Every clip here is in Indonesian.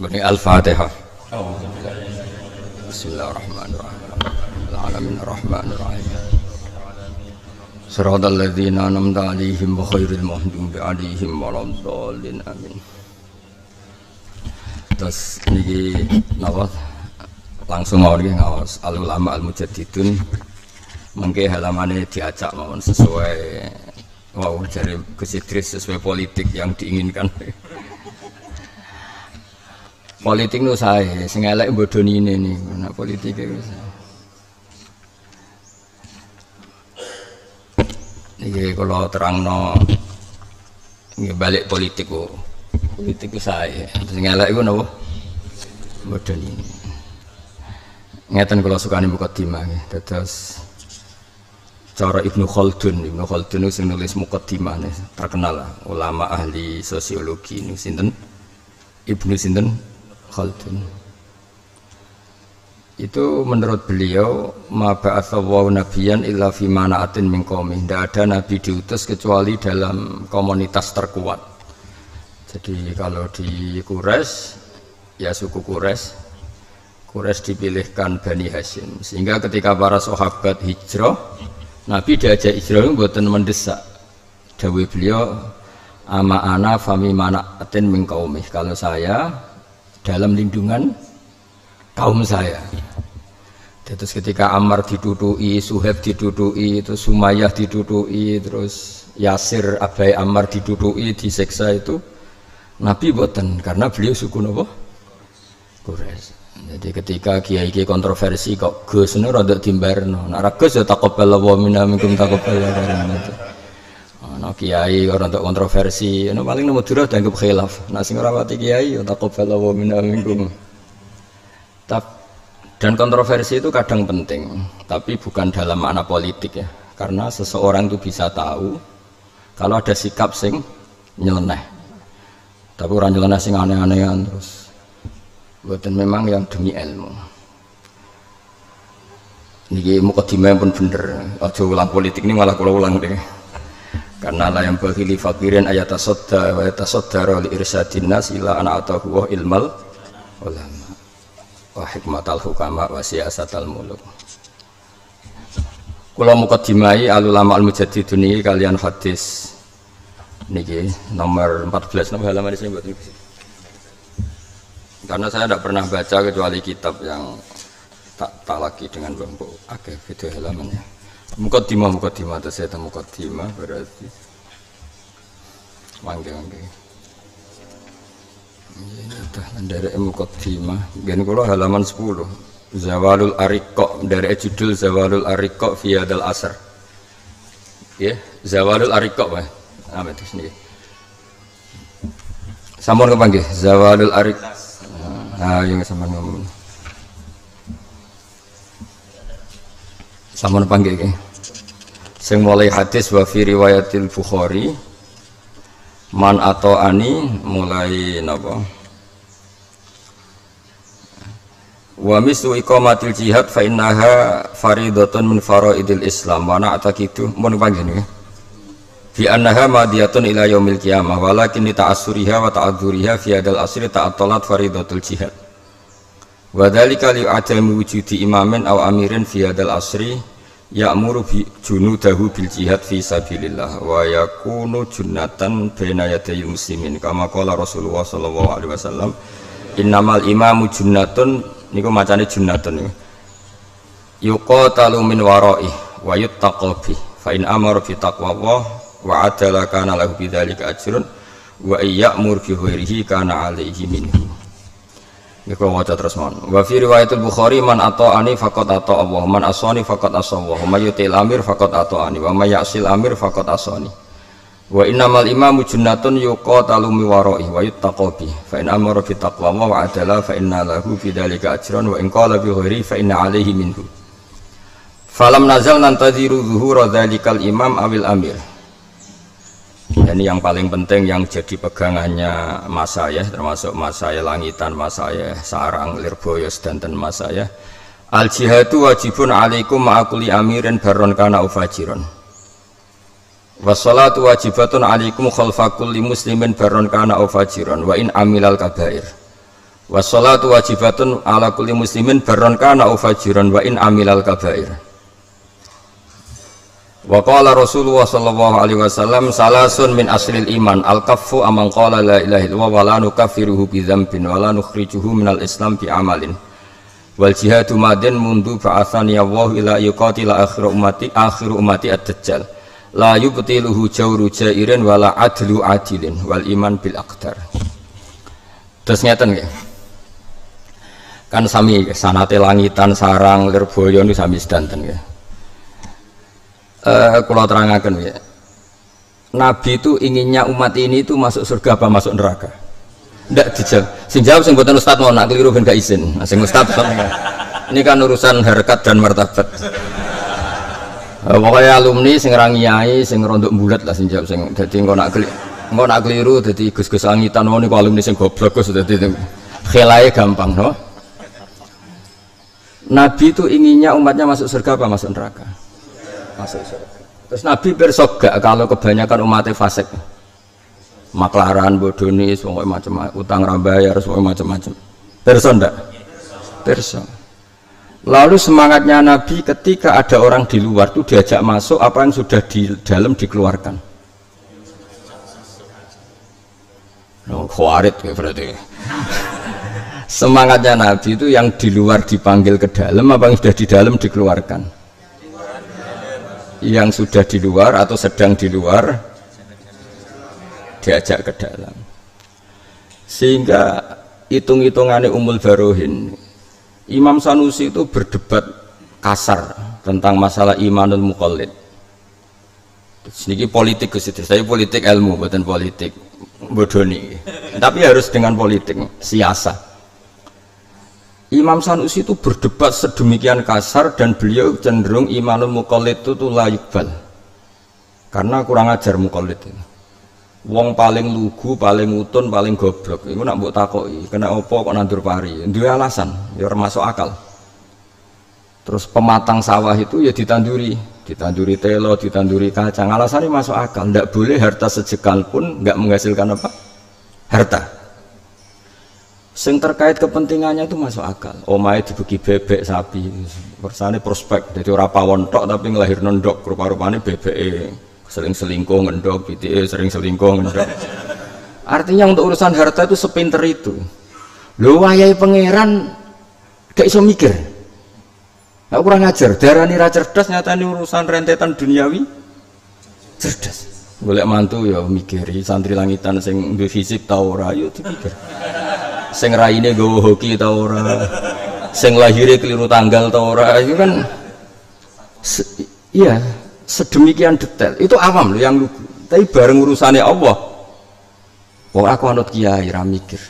Al-Fatihah. Bismillahirrahmanirrahim. Alamin ar-Rahmanir-Rahim. Shiratal ladzina an'amta 'alaihim ghairil maghdubi 'alaihim waladdallin. Amin. Terus niki napa langsung mawon nggih ngaos al-ulama al-mujaddidun mengke halamane diacak mawon sesuai jare Gus Idris sesuai politik yang diinginkan. Politik nu sae, sing elek bodoni ini nih, nak politik itu. Iki kalau terangno, nggih balik politik ku, politik ku sae, sing elek iku napa? Bodoni. Ngeten kula sukani mukadimah nggih, dados cara Ibnu Khaldun itu sing nulis mukadimah terkenal lah, ulama ahli sosiologi niku sinten? Ibnu sinten? Khaldun. Itu menurut beliau ma ba'atsallahu nabiyyan illa fi mana'atin min qaumi. Tidak ada nabi diutus kecuali dalam komunitas terkuat. Jadi kalau di Quraisy ya suku Quraisy dipilihkan Bani Hashim. Sehingga ketika para sahabat hijrah, Nabi diajak hijrah mboten mendesak. Dawuh beliau ama ana fami mana'atin min qaumi. Kalau saya dalam lindungan kaum saya. Terus ketika Ammar didudui, Suhaib didudui, terus Sumayyah didudui, terus Yasir abai Ammar didudui, disiksa itu Nabi boten karena beliau suku napa? Quraisy. Jadi ketika kiai kontroversi kok Gus nu rada dimbarno. Nek ra Gus ya taqabbalallahu minna minkum taqabbalallahu. Ana kiai ora untuk kontroversi, ana paling nomor dura dianggap khilaf. Nek sing ora pati kiai ya taqabbalallahu minna minkum. Dan kontroversi itu kadang penting, tapi bukan dalam makna politik ya. Karena seseorang itu bisa tahu kalau ada sikap sing nyeleneh. Tapi orang nyeleneh sing aneh-anehan terus. Buatan memang yang demi ilmu. Niki mukadimah pun bener. Aja ulang politik ini malah kula ulang deh. Karena la yang bagi li fakirin ayatasodda wa ayatasoddara li irsadin nas ila ana atahu ilmal ulama wa hikmatal hukama wa siyasatal muluk. Kula mukadimai al-ulama al-mujaddidun niki kalian hadis niki nomor 14 nomor halaman sini buat niki. Karena saya tidak pernah baca kecuali kitab yang tak lagi dengan bambu akeh video halamannya. Mukadimah terus saya mukadimah berarti mangke. Ini udah dari mukadimah. Gen kula halaman 10. Zawalul Ariqa dari judul Zawalul Ariqa fi hadal asr. Ya, Zawalul Ariqa Pak. Apa itu sini? Sampun kepanggih Zawalul Ariqa. Nah, yang sampun ngomong. Sampun panggil ke sing mulai hadis wa fi riwayatil Bukhari man atau ani mulai napa wa mislu iqamatil jihad fa innaha faridatun min faraidil Islam wa na'taqidu mun panggil nggih bi annaha madiyatun ila yaumil qiyamah walakin ta'assuriha wa ta'adzuriha fi hadal asri ta'attalat faridatul jihad wa dzalika li adami wujudi imamin aw amirin fi hadal asri ya'muru bi junudahu bil jihad fi sabilillah wa yakunu junnatan baina yadayil muslimin kama qala Rasulullah sallallahu alaihi wasallam innamal imamu junnatun niku macane junnatun niku yuqatalu min wara'i wa yuttaqu bi fa in amara bi taqwallah wa adala kana lahu bidzalika ajrun wa ya'mur bi ghairihi kana alaihi minhu. Nggih kula waca terus mawon. Wa fi riwayatul Bukhari man ata'ani faqad ata'a Allah, man asani faqad asa Allah, may yutil amir faqad ata'ani, wa may ya'sil amir faqad asani. Wa innamal imamu junnatun yuqatalu mi wara'i wa yuttaqu bi. Fa in amara bi taqwa wa adala fa inna lahu bidzalika ajran wa in qala bi ghairi fa inna 'alaihi minhu. Falam nazal nantaziru zuhura dzalikal imam awil amir. Ini yang paling penting yang jadi pegangannya mas saya, termasuk mas saya Langitan, mas saya Sarang, Lirboyos dan mas saya. Al jihadu wajibun alaikum ma'akuli amirin baron kana ufajiron. Wassalatu wajibatun alaikum khalfa kulli muslimin baron kana ufajiron wa in amilal kabair. Wassalatu wajibatun ala kulli muslimin barron kana au fajiran wa in amilal kabair. Wa qala Rasulullah sallallahu alaihi wasallam salasun min aslil iman al-kaffu amman qala la ilaha illallah wa la nukaffiruhu bi dzambin wa la nukhrijuhu minal islam bi amalin. Wal jihadu madin mundu ba'athani Allah ila yuqatila akhiru ummati ad-dajjal la yubtiluhu jawru jairin wala adlu adilin wal iman bil aqdar. Terus ngeten nggih. Kan sami sanate langitan sarang lirboyo niku sami sedanten nggih. Kula terangaken nggih. Nabi itu inginnya umat ini itu masuk surga apa masuk neraka? Ndak dijawab. Sing jawab sing mboten ustaz mau nak keliru ben gak izin. Sing ustaz ini kan urusan harkat dan martabat. Pokoknya alumni sing rangiai sing rondok bulat lah sing jawab sing dadi engko nak keliru dadi gus-gus angitan niku alumni sing goblok Gus dadi khelae gampang no. Nabi itu inginnya umatnya masuk surga apa masuk neraka? Masuk surga. Terus Nabi bersok gak kalau kebanyakan umatnya fasik, maklaran, bodoni, semua macam utang rambayar, semua macam-macam. Perso ndak? Perso. Lalu semangatnya Nabi ketika ada orang di luar itu diajak masuk, apa yang sudah di dalam dikeluarkan. Khawarit berarti. Semangatnya Nabi itu yang di luar dipanggil ke dalam, apa yang sudah di dalam dikeluarkan? Yang sudah di luar atau sedang di luar diajak ke dalam. Sehingga hitung-hitungannya Ummul Barohin, Imam Sanusi itu berdebat kasar tentang masalah imanul muqallid. Sedikit politik ke situ, saya politik ilmu, bukan politik bodoni. Tapi harus dengan politik, siasa. Imam Sanusi itu berdebat sedemikian kasar dan beliau cenderung imanul muqallid itu la yuqbal. Karena kurang ajar muqallid itu. Wong paling lugu, paling utun, paling goblok. Iku nak mbok takoki, kena apa kok nandur pari? Duwe alasan, ya masuk akal. Terus pematang sawah itu ya ditanduri telo, ditanduri kacang. Alasannya masuk akal. Ndak boleh harta sejekal pun nggak menghasilkan apa? Harta. Sing terkait kepentingannya itu masuk akal. Omahe dibagi bebek sapi, persane prospek. Jadi ora pawon tok tapi nglahirno ndok, rupa-rupane bebeke sering selingkuh ngendok, pitike sering selingkuh ngendok. Artinya untuk urusan harta itu sepinter itu. Lho wayahe pangeran gak iso mikir. Gak kurang ajar, darani ra cerdas nyatane urusan rentetan duniawi cerdas. Golek mantu ya mikiri, santri langitan sing duwe fisik ta ora yo dipikir. Sing raine nggawa hoki ta ora, sing lahire keliru tanggal ta ora, itu kan iya sedemikian detail. Itu awam loh yang lugu. Tapi bareng urusannya Allah, wong aku anut kiai ra mikir.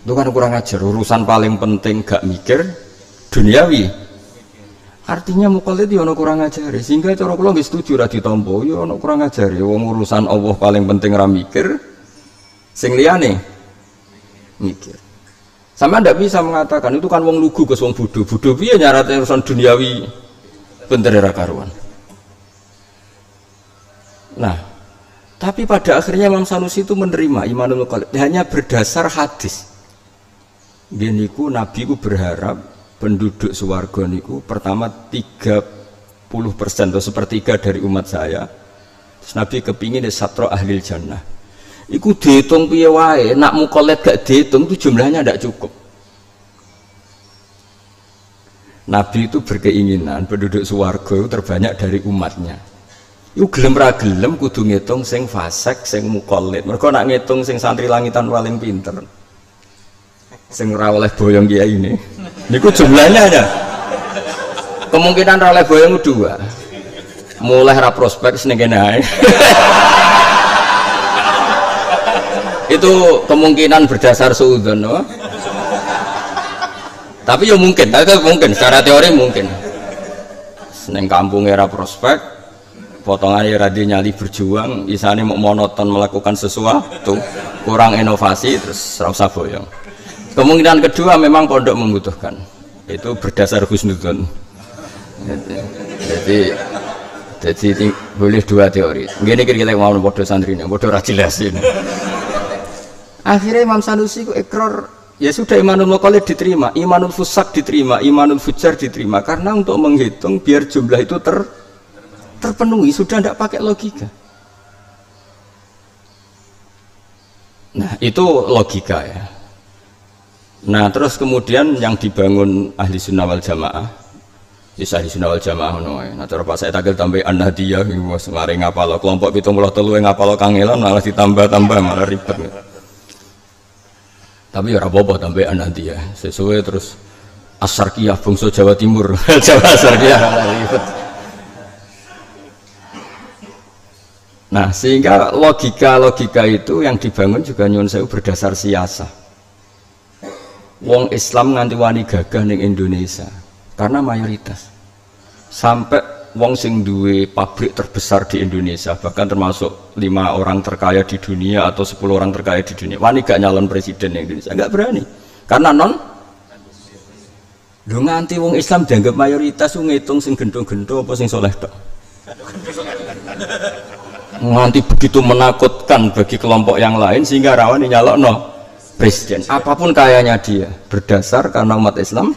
Itu kan kurang ajar, urusan paling penting gak mikir duniawi. Artinya muqallid yo ana kurang ajar. Sehingga cara kula nggih setuju ra ditampa, yo ana kurang ajar. Wong urusan Allah paling penting ra mikir, sing liyane mikir. Sama ndak bisa mengatakan itu kan wong lugu ke wong bodho. Bodho piye nyarate urusan duniawi bener ra karuan. Nah, tapi pada akhirnya Imam Sanusi itu menerima imanul muqallid hanya berdasar hadis. Geniku Nabi ku berharap penduduk swarga niku pertama 30% atau sepertiga dari umat saya. Terus Nabi kepingin satro ahlil jannah. Iku dihitung piye wae, nak muqallid gak dihitung itu jumlahnya tidak cukup. Nabi itu berkeinginan penduduk swarga itu terbanyak dari umatnya. Iku gelem ra gelem kudu ngitung sing fasik, sing muqallid. Mergo nak ngitung sing santri langitan paling pinter. Sing ora oleh boyong kiai ini. Niku jumlahnya ada. Kemungkinan ra oleh boyong dua. Mulai ra prospek seneng kene ae. Itu kemungkinan berdasar suudzon, no? Tapi ya mungkin, secara teori mungkin. Seneng kampung era prospek, potongan era nyali berjuang, isane mau monoton melakukan sesuatu, kurang inovasi, terus rasa boyong. Kemungkinan kedua memang pondok membutuhkan, itu berdasar husnudzon. Jadi boleh dua teori. Gini kira-kira mau bodoh santrinya, bodoh rajilasi. Akhirnya Imam Sanusi ku ikrar Ya sudah imanul muqallid diterima, imanul fusak diterima, imanul fujar diterima karena untuk menghitung biar jumlah itu terpenuhi sudah tidak pakai logika. Nah itu logika ya. Nah terus kemudian yang dibangun ahli sunnah wal jamaah, ahli sunnah wal jamaah nah cara Pak saya takil tambah an-nahdiyah semari ngapalo kelompok 73 ngapalo kangelan malah ditambah-tambah malah ribet. Tapi ya apa-apa tambah an-nahdiyah sesuai terus As-Sarqiyah bangsa Jawa Timur Jawa As-Sarqiyah ribet. Nah sehingga logika itu yang dibangun juga nyuwun sewu berdasar siasa. Wong Islam nganti wani gagah ning Indonesia karena mayoritas. Sampai wong sing duwe pabrik terbesar di Indonesia bahkan termasuk 5 orang terkaya di dunia atau 10 orang terkaya di dunia wani gak nyalon presiden Indonesia, gak berani karena lu nganti wong Islam dianggap mayoritas ngitung sing gendo-gendo apa sing soleh tok. Nganti begitu menakutkan bagi kelompok yang lain sehingga rawan nyalokno presiden apapun kayanya dia berdasar karena umat Islam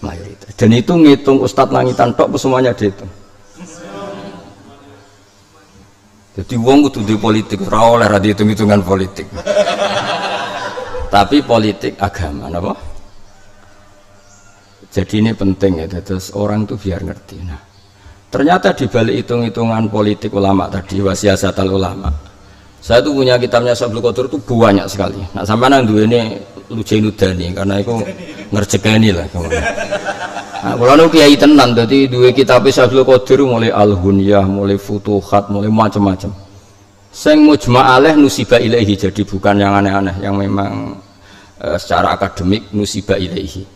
mayoritas dan itu ngitung ustadz langitan tok semuanya dihitung. Jadi wong kudu di politik ora oleh ra dihitung-hitungan politik. Tapi politik agama napa? Jadi ini penting ya terus orang itu biar ngerti. Nah ternyata di balik hitung-hitungan politik ulama tadi wasiasatal ulama saya tuh punya kitabnya Sablu Qadir itu banyak sekali. Nah sampai nang duwe ini Lujainudani karena itu ngerjekani lah. Nah kalau nu kiai tenan jadi dua kitab Sablu Qadir mulai Al-Hunyah, mulai Futuhat, mulai macam-macam. Sing mujma' alaih nusiba ilaihi jadi bukan yang aneh-aneh yang memang secara akademik nusiba ilaihi.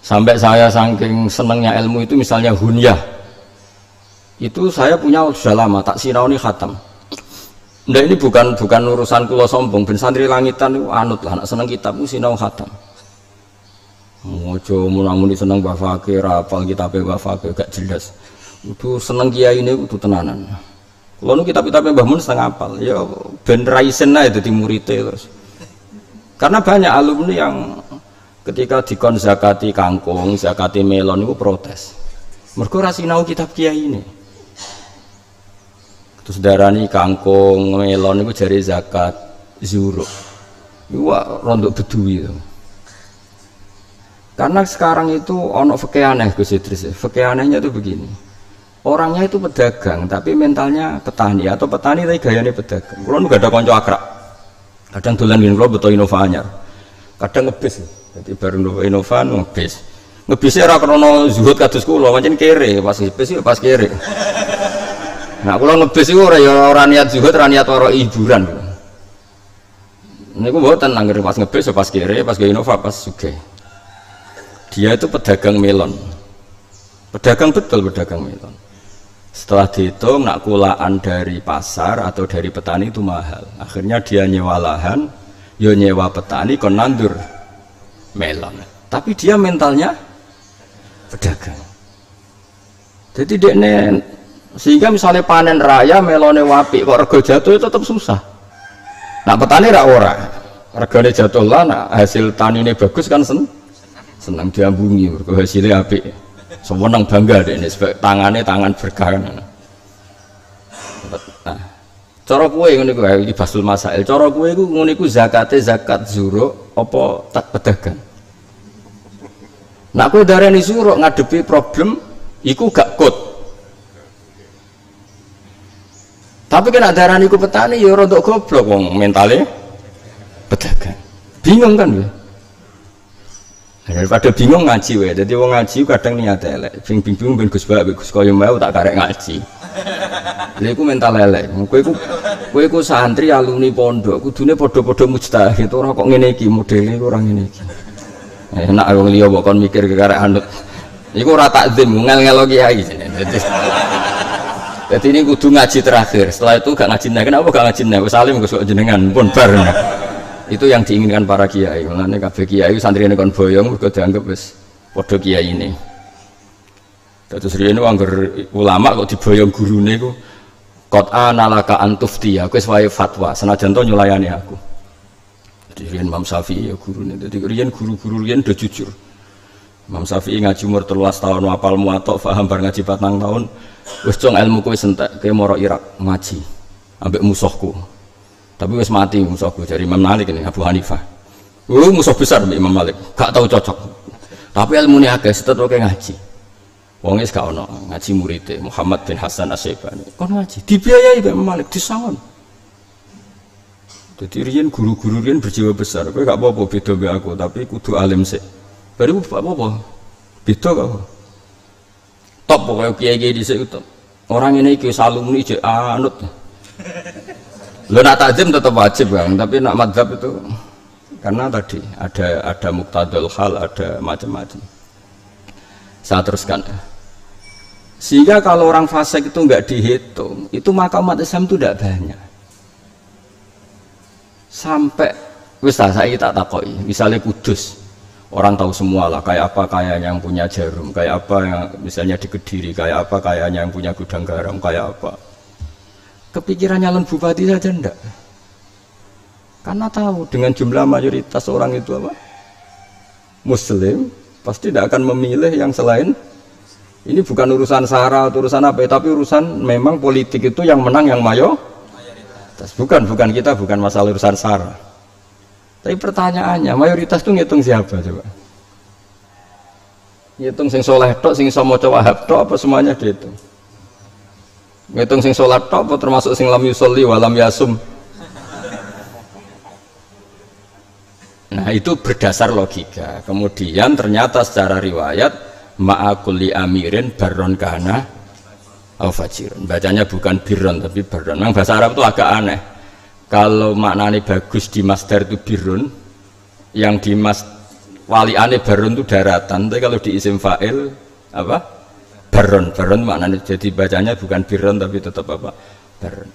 Sampai saya saking senengnya ilmu itu misalnya Hunyah itu saya punya sudah lama tak sinauni khatam. Nah ini bukan urusan kula sombong ben santri langitan itu anut lah nak seneng kitab ku sinau khatam. Mojo munamuni seneng Mbah Fakir apal kitabe Mbah Fakir gak jelas. Itu seneng kiai ini kudu tenanan. Kula nu kitab-kitabe Mbah Mun setengah apal ya ben raisen ae dadi murite terus. Karena banyak alumni yang ketika dikon zakati kangkung, zakati melon itu protes. Mergo ra sinau kitab kiai ini. Terus darani kangkung, melon itu jari zakat zuruk. Wah, rondok bedui itu. Karena sekarang itu ono fikih aneh Gus Idris. Fikih anehnya itu begini. Orangnya itu pedagang, tapi mentalnya petani atau petani tapi gayanya pedagang. Kulo nggak ada konco akrab. Kadang dolan ngene kulo beto Innova anyar. Kadang ngebis. Jadi baru Innova ngebis. Ngebisnya ora krana zuhud kados kula, pancen kere, pas ngebis pas kere. Nah, kalau ngebis itu orang niat zuhud, orang niat waro hiburan. Ini aku buatan anggar pas ngebis, pas kere, pas gaya Innova, pas suge. Dia itu pedagang melon, pedagang betul pedagang melon. Setelah dihitung, nak kulaan dari pasar atau dari petani itu mahal. Akhirnya dia nyewa lahan, yo nyewa petani, kon nandur melon. Tapi dia mentalnya pedagang. Jadi dia sehingga misalnya panen raya melone wapi kok rego jatuh itu tetap susah. Nah petani rak ora regane jatuh lah, nah hasil tani ini bagus kan senang diambungi mergo hasilnya apik. Seneng bangga deh ini tangannya tangan berkah. Nah cara kowe ngene kuwi iki basul masail. Cara kowe iku ngene iku zakate zakat zuro apa tak pedagang. Nah kowe darani zuro ngadepi problem iku gak kut. Tapi kena darani ku petani ya rodok goblok wong mentale pedagang. Bingung kan ya? Daripada bingung ngaji wae. Dadi wong ngaji kadang niat elek. Bingung ben Gus Bak Gus koyo mau tak karek ngaji. Lha iku mental elek. Kowe iku santri alumni pondok, kudune padha-padha mujtahid ora kok ngene iki modele ora ngene iki. Enak wong liya kok kon mikir karek anut. Iku ora takzim ngel-ngelo kiai. Jadi ini kudu ngaji terakhir. Setelah itu gak ngaji nih. Kenapa gak ngaji nih? Salim Gus jenengan pun bar. Itu yang diinginkan para kiai. Mulane kabeh kiai santri ini kon boyong mergo dianggap wis padha kiai ini. Terus rene angger ulama kok diboyong gurune iku qad analaka antuftiya. Wis wae fatwa senajan to nyulayani aku. Riyen Imam Syafi'i ya gurune. Dadi riyen guru-guru riyen do jujur. Imam Syafi'i ngaji umur 13 tahun hafal muwatta paham bar ngaji 4 tahun. Wis cong ilmu kowe entek kowe moro Irak ngaji ambek musuhku. Tapi wis mati musuhku dari Imam Malik ini Abu Hanifah. Musuh besar Imam Malik, gak tahu cocok. Tapi ilmune akeh tetep kowe ngaji. Wong wis gak ono ngaji muridé Muhammad bin Hasan Asy-Syaibani. Kon ngaji dibiayai Imam Malik disangon. Jadi riyen guru-guru riyen berjiwa besar. Kowe gak apa-apa beda mbek aku, tapi kudu alim sik. Baru apa-apa. Beda kok. Top pokoke kiai-kiai dhisik top. Orang ini iki alumni je anut. Lho nak takzim tetap wajib, Bang, tapi nak madzhab itu karena tadi ada muqtadul hal, ada macam-macam. Saya teruskan. Sehingga kalau orang fasik itu enggak dihitung, itu maka umat Islam itu tidak banyak. Sampai wis saya tak takoki, misalnya Kudus, orang tahu semua lah kayak apa kayaknya yang punya Jarum, kayak apa yang misalnya di Kediri, kayak apa kayaknya yang punya gudang garam, kayak apa. Kepikiran nyalon bupati saja enggak, karena tahu dengan jumlah mayoritas orang itu apa Muslim, pasti tidak akan memilih yang selain. Ini bukan urusan sara atau urusan apa, tapi urusan memang politik itu yang menang yang mayoritas. Bukan kita, bukan masalah urusan sara. Tapi pertanyaannya, mayoritas itu ngitung siapa coba? Ngitung sing soleh tok, sing iso maca Wahab tok, apa semuanya dihitung? Ngitung sing sholat tok, apa termasuk sing lam yusolli wa lam yasum? Nah itu berdasar logika. Kemudian ternyata secara riwayat ma'akulli amirin barron kana au fajirun. Bacanya bukan birron tapi barron. Memang bahasa Arab itu agak aneh. Kalau maknanya bagus di masdar itu birrun, yang di waliane barron itu daratan. Tapi kalau di isim fa'il apa? Barron maknanya jadi bacanya bukan birron tapi tetap apa? Barron.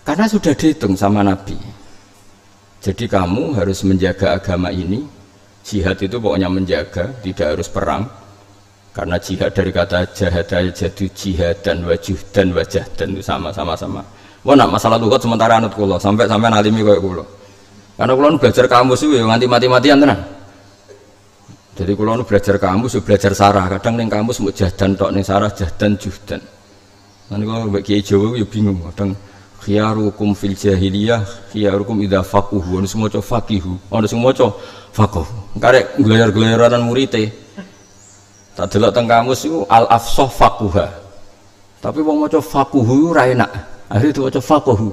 Karena sudah dihitung sama Nabi. Jadi kamu harus menjaga agama ini. Jihad itu pokoknya menjaga, tidak harus perang. Karena jihad dari kata jahadaya jadu jihad dan wajuh dan wajah dan itu sama-sama. Wah nak masalah lugat sementara anut kulo sampai nalimi kayak kulo. Karena kulo belajar kamus itu ya nganti mati-matian tenan. Jadi kulo belajar kamus, belajar sarah. Kadang neng kamus mau jahdan tok neng sarah jahdan juhdan. Nanti kalau bagi Jawa ya bingung. Kadang khiyarukum fil jahiliyah, khiyarukum idza faquhu. Ono semua co faqihu, ono semua co faqahu. Karek gelar-gelaran murite. Tak delok teng kamus iku al afsah faquha. Tapi wong maca faquhu ora enak. Akhire diwaca faqahu.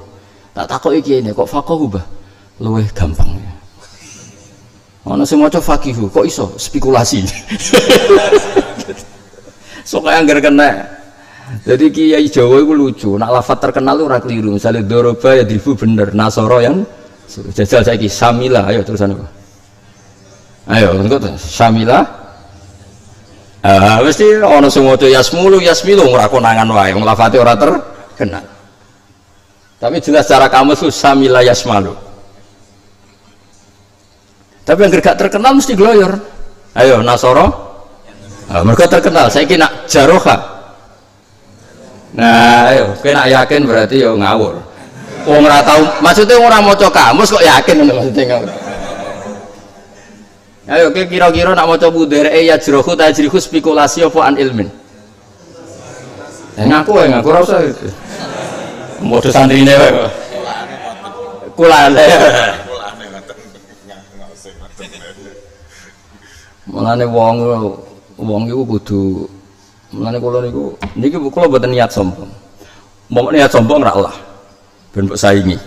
Tak takoki kene kok faqahu, Mbah? Luwih gampang. Ono sing maca faqihu, kok iso spekulasi. Sok anggar kena. Jadi kiai Jawa itu lucu, nak lafaz terkenal ora keliru. Misalnya doroba ya dribu bener, nasoro yang jajal saiki samila, ayo terusan apa? Ayo, engko samila. Mesti ana sing maca yasmulu ora konangan wae, wong lafate ora terkenal. Tapi jelas secara kamus itu samila yasmalu. Tapi yang gak terkenal mesti gloyor. Ayo nasoro. Mereka terkenal, saiki nak jaroha. Nah, ayo, kena yakin berarti yo ngawur. Wong ora tau, maksudnya ora maca kamus kok yakin ngono maksudnya ngawur. Ayo kira-kira nak maca budere ya jrohu tajrihu spekulasi apa an ilmin. Ngaku ora usah itu. Modho santrine wae kok. Kulane. Mulane wong iku kudu mulane kula niku niki kula mboten niat sombong. Mau niat sombong ra Allah. Ben mbok saingi.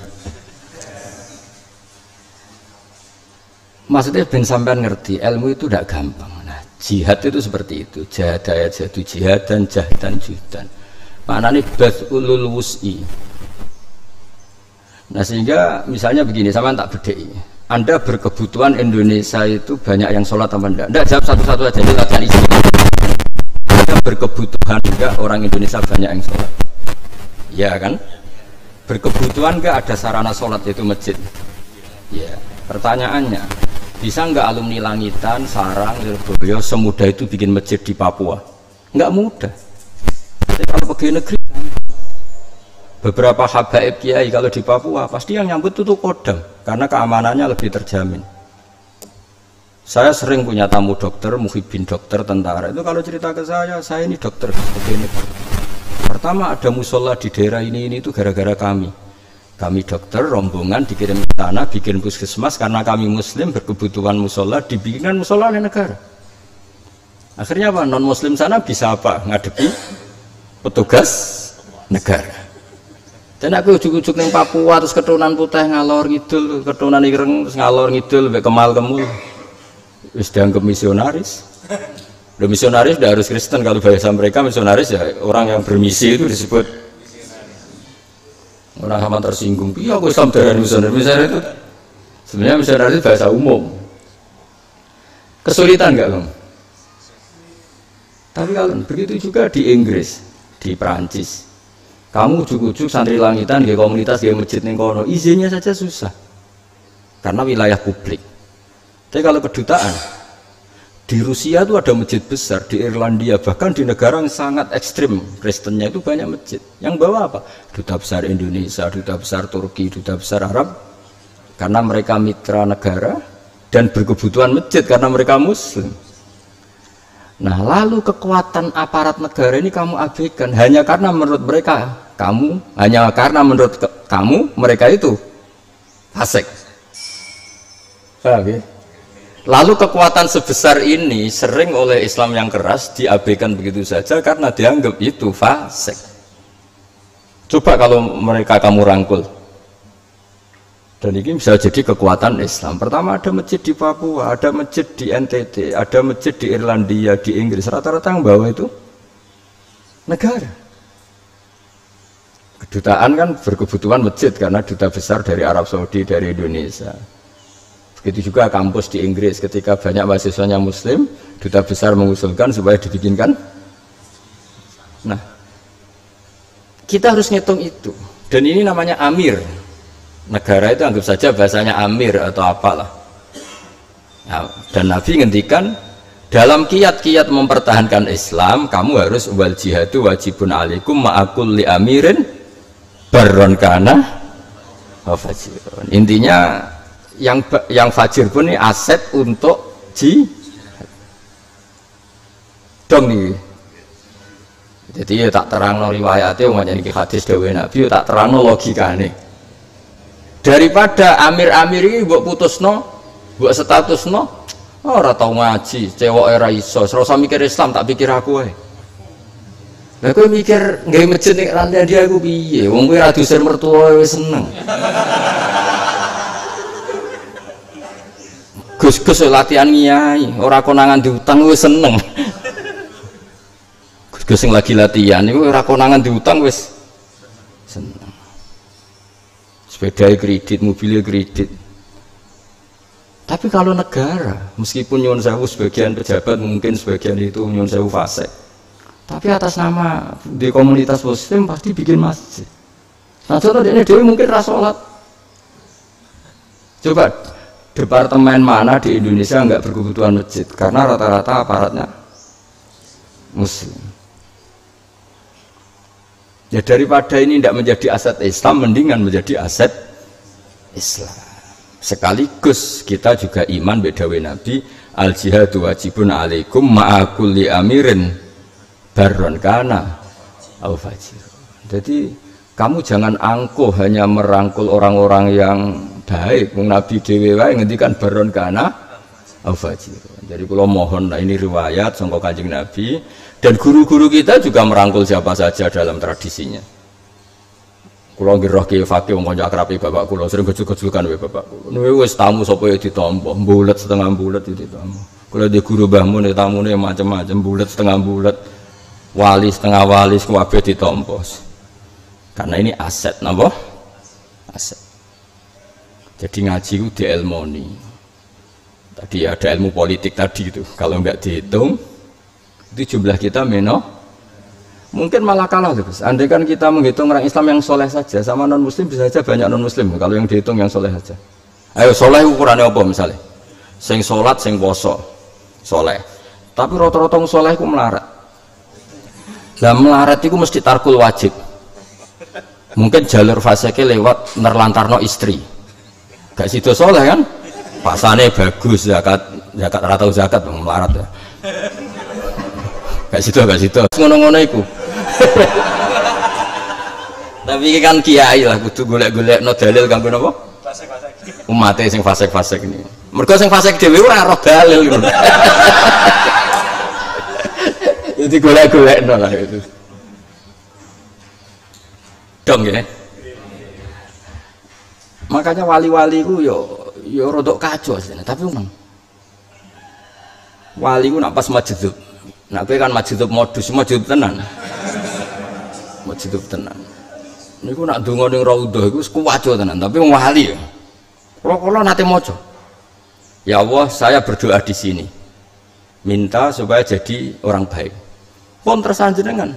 Maksudnya ben sampean ngerti ilmu itu tidak gampang. Nah, jihad itu seperti itu. Jahadaya jadu jihad dan jahdan juhdan. Maknanya basulul wus'i. Nah, sehingga misalnya begini, sampean tak bedheki. Anda berkebutuhan Indonesia itu banyak yang sholat apa enggak? Enggak, jawab satu-satu aja, ini latihan isi. Anda berkebutuhan enggak orang Indonesia banyak yang sholat? Ya kan? Berkebutuhan enggak ada sarana sholat yaitu masjid? Ya. Pertanyaannya, bisa enggak alumni Langitan, Sarang, Lirboyo semudah itu bikin masjid di Papua? Enggak mudah. Tapi kalau pegawai negeri, beberapa habaib kiai kalau di Papua pasti yang nyambut itu Kodam karena keamanannya lebih terjamin. Saya sering punya tamu dokter, muhibin dokter, tentara itu kalau cerita ke saya ini dokter begini. Pertama ada musola di daerah ini itu gara-gara kami dokter rombongan dikirim ke sana bikin puskesmas karena kami muslim berkebutuhan musola dibikinkan musola oleh negara. Akhirnya apa? Non muslim sana bisa apa? Ngadepi petugas negara. Dan aku ujuk-ujuk neng Papua terus keturunan putih ngalor ngidul, keturunan ireng terus ngalor ngidul be kemal kemul. Wis dianggap misionaris. Udah misionaris udah harus Kristen, kalau bahasa mereka misionaris ya orang yang bermisi itu disebut orang sama tersinggung. Iya aku Islam dari misionaris. Misalnya itu sebenarnya misionaris itu bahasa umum. Kesulitan enggak Bang? Tapi kalau begitu juga di Inggris, di Perancis. Kamu ujuk-ujuk santri langitan di komunitas di masjid ning kono, izinnya saja susah. Karena wilayah publik. Tapi kalau kedutaan di Rusia itu ada masjid besar, di Irlandia bahkan di negara yang sangat ekstrim Kristennya itu banyak masjid. Yang bawa apa? Duta besar Indonesia, duta besar Turki, duta besar Arab. Karena mereka mitra negara dan berkebutuhan masjid karena mereka Muslim. Nah, lalu kekuatan aparat negara ini kamu abaikan hanya karena menurut mereka mereka itu fasik. Paham ya? Lalu kekuatan sebesar ini sering oleh Islam yang keras diabaikan begitu saja karena dianggap itu fasik. Coba kalau mereka kamu rangkul. Dan ini bisa jadi kekuatan Islam. Pertama ada masjid di Papua, ada masjid di NTT, ada masjid di Irlandia, di Inggris. Rata-rata yang bawah itu negara. Kedutaan kan berkebutuhan masjid karena duta besar dari Arab Saudi, dari Indonesia. Begitu juga kampus di Inggris ketika banyak mahasiswanya Muslim, duta besar mengusulkan supaya dibikinkan. Nah, kita harus ngitung itu. Dan ini namanya amir. Negara itu anggap saja bahasanya amir atau apalah. Nah, dan Nabi ngendikan dalam kiat-kiat mempertahankan Islam, kamu harus wal jihadu wajibun alaikum ma'akul li amirin barron kana wa fajirun. Intinya yang fajir pun ini aset untuk dong nih. Jadi ya tak terang no riwayatnya umatnya ini hadis dawuh Nabi tak terang no logikane. Daripada amir-amir ini buat putusno, buat statusno, ora tau ngaji, cewek era iso, serasa mikir Islam tak pikir aku ae. Lah kowe mikir nggawe masjid ning rantai dia aku piye? Wong kowe ra diusir mertua wis seneng. Gus-gus latihan ngiyai, ora konangan diutang wis seneng. Gus-gus sing lagi latihan iku ora konangan diutang wis seneng. Sepeda kredit, mobilnya kredit. Tapi kalau negara, meskipun nyuwun sewu sebagian pejabat mungkin sebagian itu nyuwun sewu fasik. Tapi atas nama di komunitas Muslim pasti bikin masjid. Nah, contoh ini dewi mungkin rasolat. Coba departemen mana di Indonesia nggak berkebutuhan masjid karena rata-rata aparatnya Muslim. Ya daripada ini tidak menjadi aset Islam, mendingan menjadi aset Islam. Sekaligus kita juga iman bedawe Nabi al jihadu wajibun alaikum ma'akulli amirin barron kana au fajir. Jadi kamu jangan angkuh hanya merangkul orang-orang yang baik. Nabi dhewe wae ngendikan baron kana au fajir. Jadi kalau mohon, nah ini riwayat sangka Kanjeng Nabi dan guru-guru kita juga merangkul siapa saja dalam tradisinya. Kulo nggih roh ki fakih wong kanca akrabe bapak kulo sering gejul-gejulkan wae bapak kulo. Niku wis tamu sapa ya ditampa, mbulet setengah mbulet itu ditampa. Kulo di guru mbahmu nek tamune macam-macam, mbulet setengah mbulet, wali setengah wali kabeh ditampa. Karena ini aset napa? Aset. Jadi ngaji ku dielmoni. Tadi ada ilmu politik tadi itu. Kalau enggak dihitung itu jumlah kita mungkin malah kalah terus. Andai kan kita menghitung orang Islam yang soleh saja sama non Muslim bisa saja banyak non Muslim. Kalau yang dihitung yang soleh saja. Ayo soleh ukurannya apa misalnya? Sing sholat, sing poso, soleh. Tapi rata-rata soleh ku melarat. Lah melarat itu mesti tarkul wajib. Mungkin jalur faseke lewat nerlantarno istri. Gak sido soleh kan? Pasane bagus, zakat rata zakat melarat ya. Gak sido. Ngono-ngono iku. Tapi kan kiai lah kudu golek-golek no dalil kanggo napa? Fasek-fasek. Umate sing fasek-fasek ini. Mergo sing fasek dhewe ora roh dalil gitu. Jadi golek-golekno lah itu. Dong ya. Makanya wali-wali ku yo rodok kacau asline, tapi memang wali ku nak pas majdub. Nak kowe kan majdub modus, majdub tenan. Majdub tenan. Niku nak donga ning raudhah iku wis kuwaco tenan, tapi wong wali ya. Kula nate maca. Ya Allah, saya berdoa di sini. Minta supaya jadi orang baik. Pun tersanjenengan.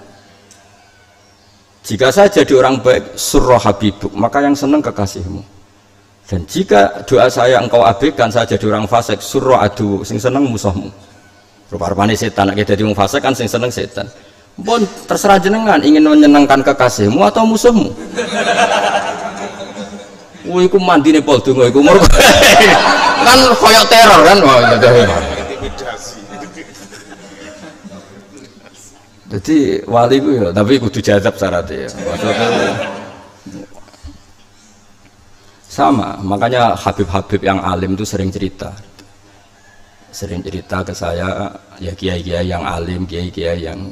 Jika saya jadi orang baik, surah habibuk, maka yang senang kekasihmu. Dan jika doa saya engkau abaikan, saya jadi orang fasik, surah adu, sing seneng musuhmu. Rupa-rupanya setan, kita jadi orang fasik kan sing seneng setan. Pun terserah jenengan, ingin menyenangkan kekasihmu atau musuhmu. Wih, iku mandi nih pol dungo, iku muruk. Kan koyok teror kan, wah intimidasi. Jadi wali ku ya, tapi kudu jadab syaratnya. Maksudnya sama, makanya Habib-Habib yang alim itu sering cerita ke saya, ya kiai-kiai yang alim, kiai-kiai yang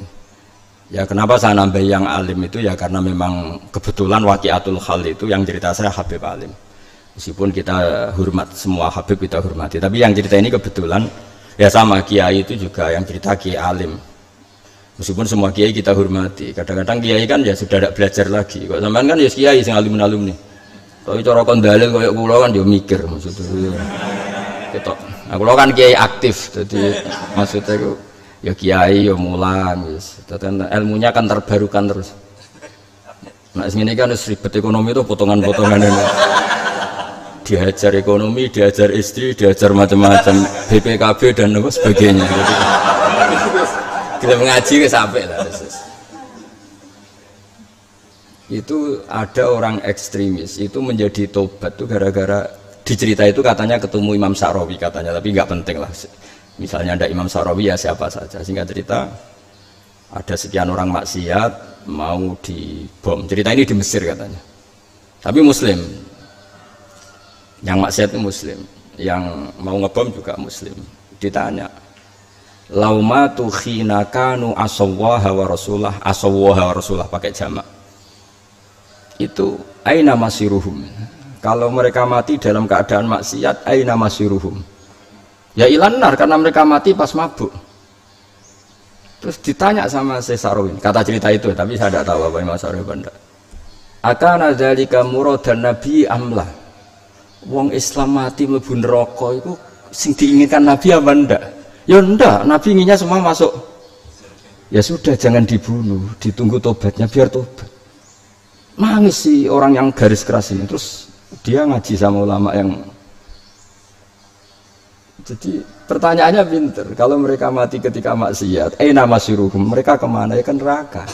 ya kenapa saya nambah yang alim itu ya karena memang kebetulan waqiatul hal itu yang cerita saya Habib alim. Meskipun kita hormat semua Habib kita hormati, tapi yang cerita ini kebetulan ya sama kiai itu juga yang cerita kiai alim. Meskipun semua kiai kita hormati, kadang-kadang kiai kan ya sudah tidak belajar lagi. Kok sampean kan ya kiai sing alim-alim nih. Tapi cara kon dalil koyo kula kan dia mikir maksudnya. Ketok. Nah, kula kan kiai aktif, jadi maksudnya itu ya kiai ya mulang wis. Ilmunya kan terbarukan terus. Nah, ini kan ribet ekonomi itu potongan-potongan ini. Diajar ekonomi, diajar istri, diajar macam-macam BPKB dan sebagainya. Kita mengaji ke sampai lah. Itu ada orang ekstremis itu menjadi tobat tuh gara-gara di cerita itu katanya ketemu Imam Sa'rawi katanya, tapi nggak penting lah. Misalnya ada Imam Sa'rawi ya siapa saja. Singkat cerita ada sekian orang maksiat mau dibom. Cerita ini di Mesir katanya. Tapi Muslim. Yang maksiat itu Muslim, yang mau ngebom juga Muslim. Ditanya, lauma tu khina kanu asawwaha wa rasulah pakai jamak. Itu aina masiruhum. Kalau mereka mati dalam keadaan maksiat, aina masiruhum. Ya ilanar karena mereka mati pas mabuk. Terus ditanya sama Sa'rawi, kata cerita itu, tapi saya tidak tahu apa Imam Sa'rawi benda. Akana dzalika muradan nabi amlah. Wong Islam mati mlebu neraka iku sing diinginkan Nabi apa ndak? Ya ndak, Nabi inginnya semua masuk. Ya sudah jangan dibunuh, ditunggu tobatnya biar tobat. Nangis sih orang yang garis keras ini. Terus dia ngaji sama ulama yang jadi pertanyaannya pinter. Kalau mereka mati ketika maksiat, nama siruhum, mereka kemana? Ya ke neraka.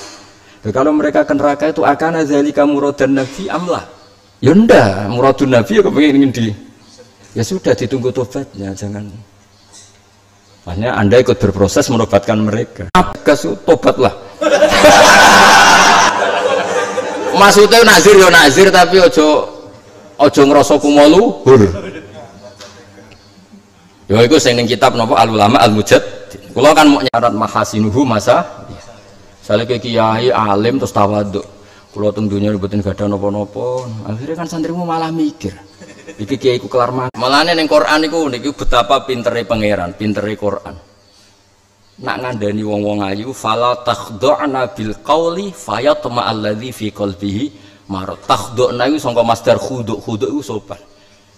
Kalau mereka ke neraka itu akan zalika muradan nabi amlah. Ya ndak, muradun Nabi ya kepengen di ya sudah ditunggu tobatnya, jangan makanya Anda ikut berproses menobatkan mereka. Gas tobatlah. Maksudnya nazir ya nazir tapi ojo ngerasa kumalu hur. Ya itu sing ning kitab napa Al Ulama Al Mujad. Kula kan mau nyarat mahasinuhu masa sale kiai alim terus tawadhu. Kalau teng dunia ributin gak ada nopo-nopo, akhirnya kan santrimu malah mikir, iki kiai ku kelar mati. Malahnya neng Quran iku niki betapa pintere pangeran, pintere Quran. Nak ngandani wong-wong ayu, fala takhdu'na bil qauli fayatma alladzi fi qalbihi marad. Takhdu'na iku sangka masdar khuduk iku sopan.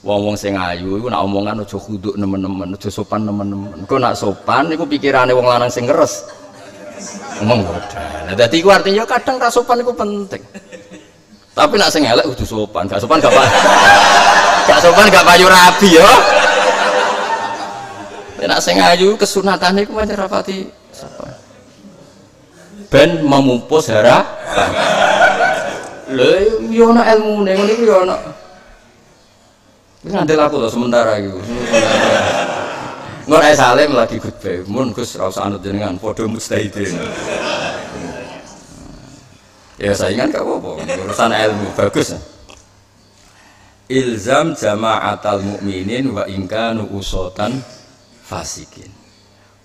Wong-wong sing ayu iku nak omongan aja khuduk nemen-nemen, aja sopan nemen-nemen. Kok nak sopan iku pikirane wong lanang sing ngeres. Ngomong bodoh. Nah, jadi itu artinya kadang rasopan itu penting. Tapi nak sing elek kudu sopan, gak sopan gak payu rabi ya. Nak sing ayu kesunatan itu pancen rapati sopan. Ben memupus harapan. Lho yo ana ilmune ngene iki yo ana. Wis ngandel aku lho sementara iki. Engko nek salim lagi khutbah, mun Gus ra usah anut jenengan padha mustahidin. Ya saingan gak apa-apa, urusan ilmu bagus. Ilzam jama'atal mukminin wa in kanu usatan fasikin.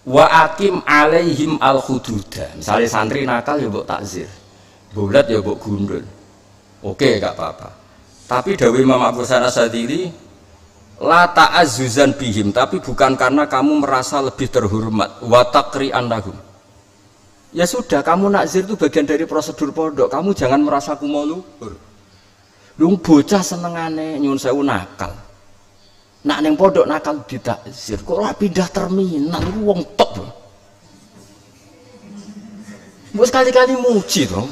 Wa akim alaihim al hududa. Misalnya santri nakal ya mbok takzir. Bulat ya mbok gundul. Oke, gak apa-apa. Tapi dawuh Imam Abu Hasan Asyadzili, la ta'azzuzan bihim, tapi bukan karena kamu merasa lebih terhormat, wa taqri'an lahum. Ya sudah, kamu nakzir itu bagian dari prosedur pondok, kamu jangan merasa kumo luhur. Lu bocah senengane nyuwun sewu nakal. Nak ning pondok nakal ditakzir, kok ora pindah terminal iku wong top. Mbok sekali-kali muji to.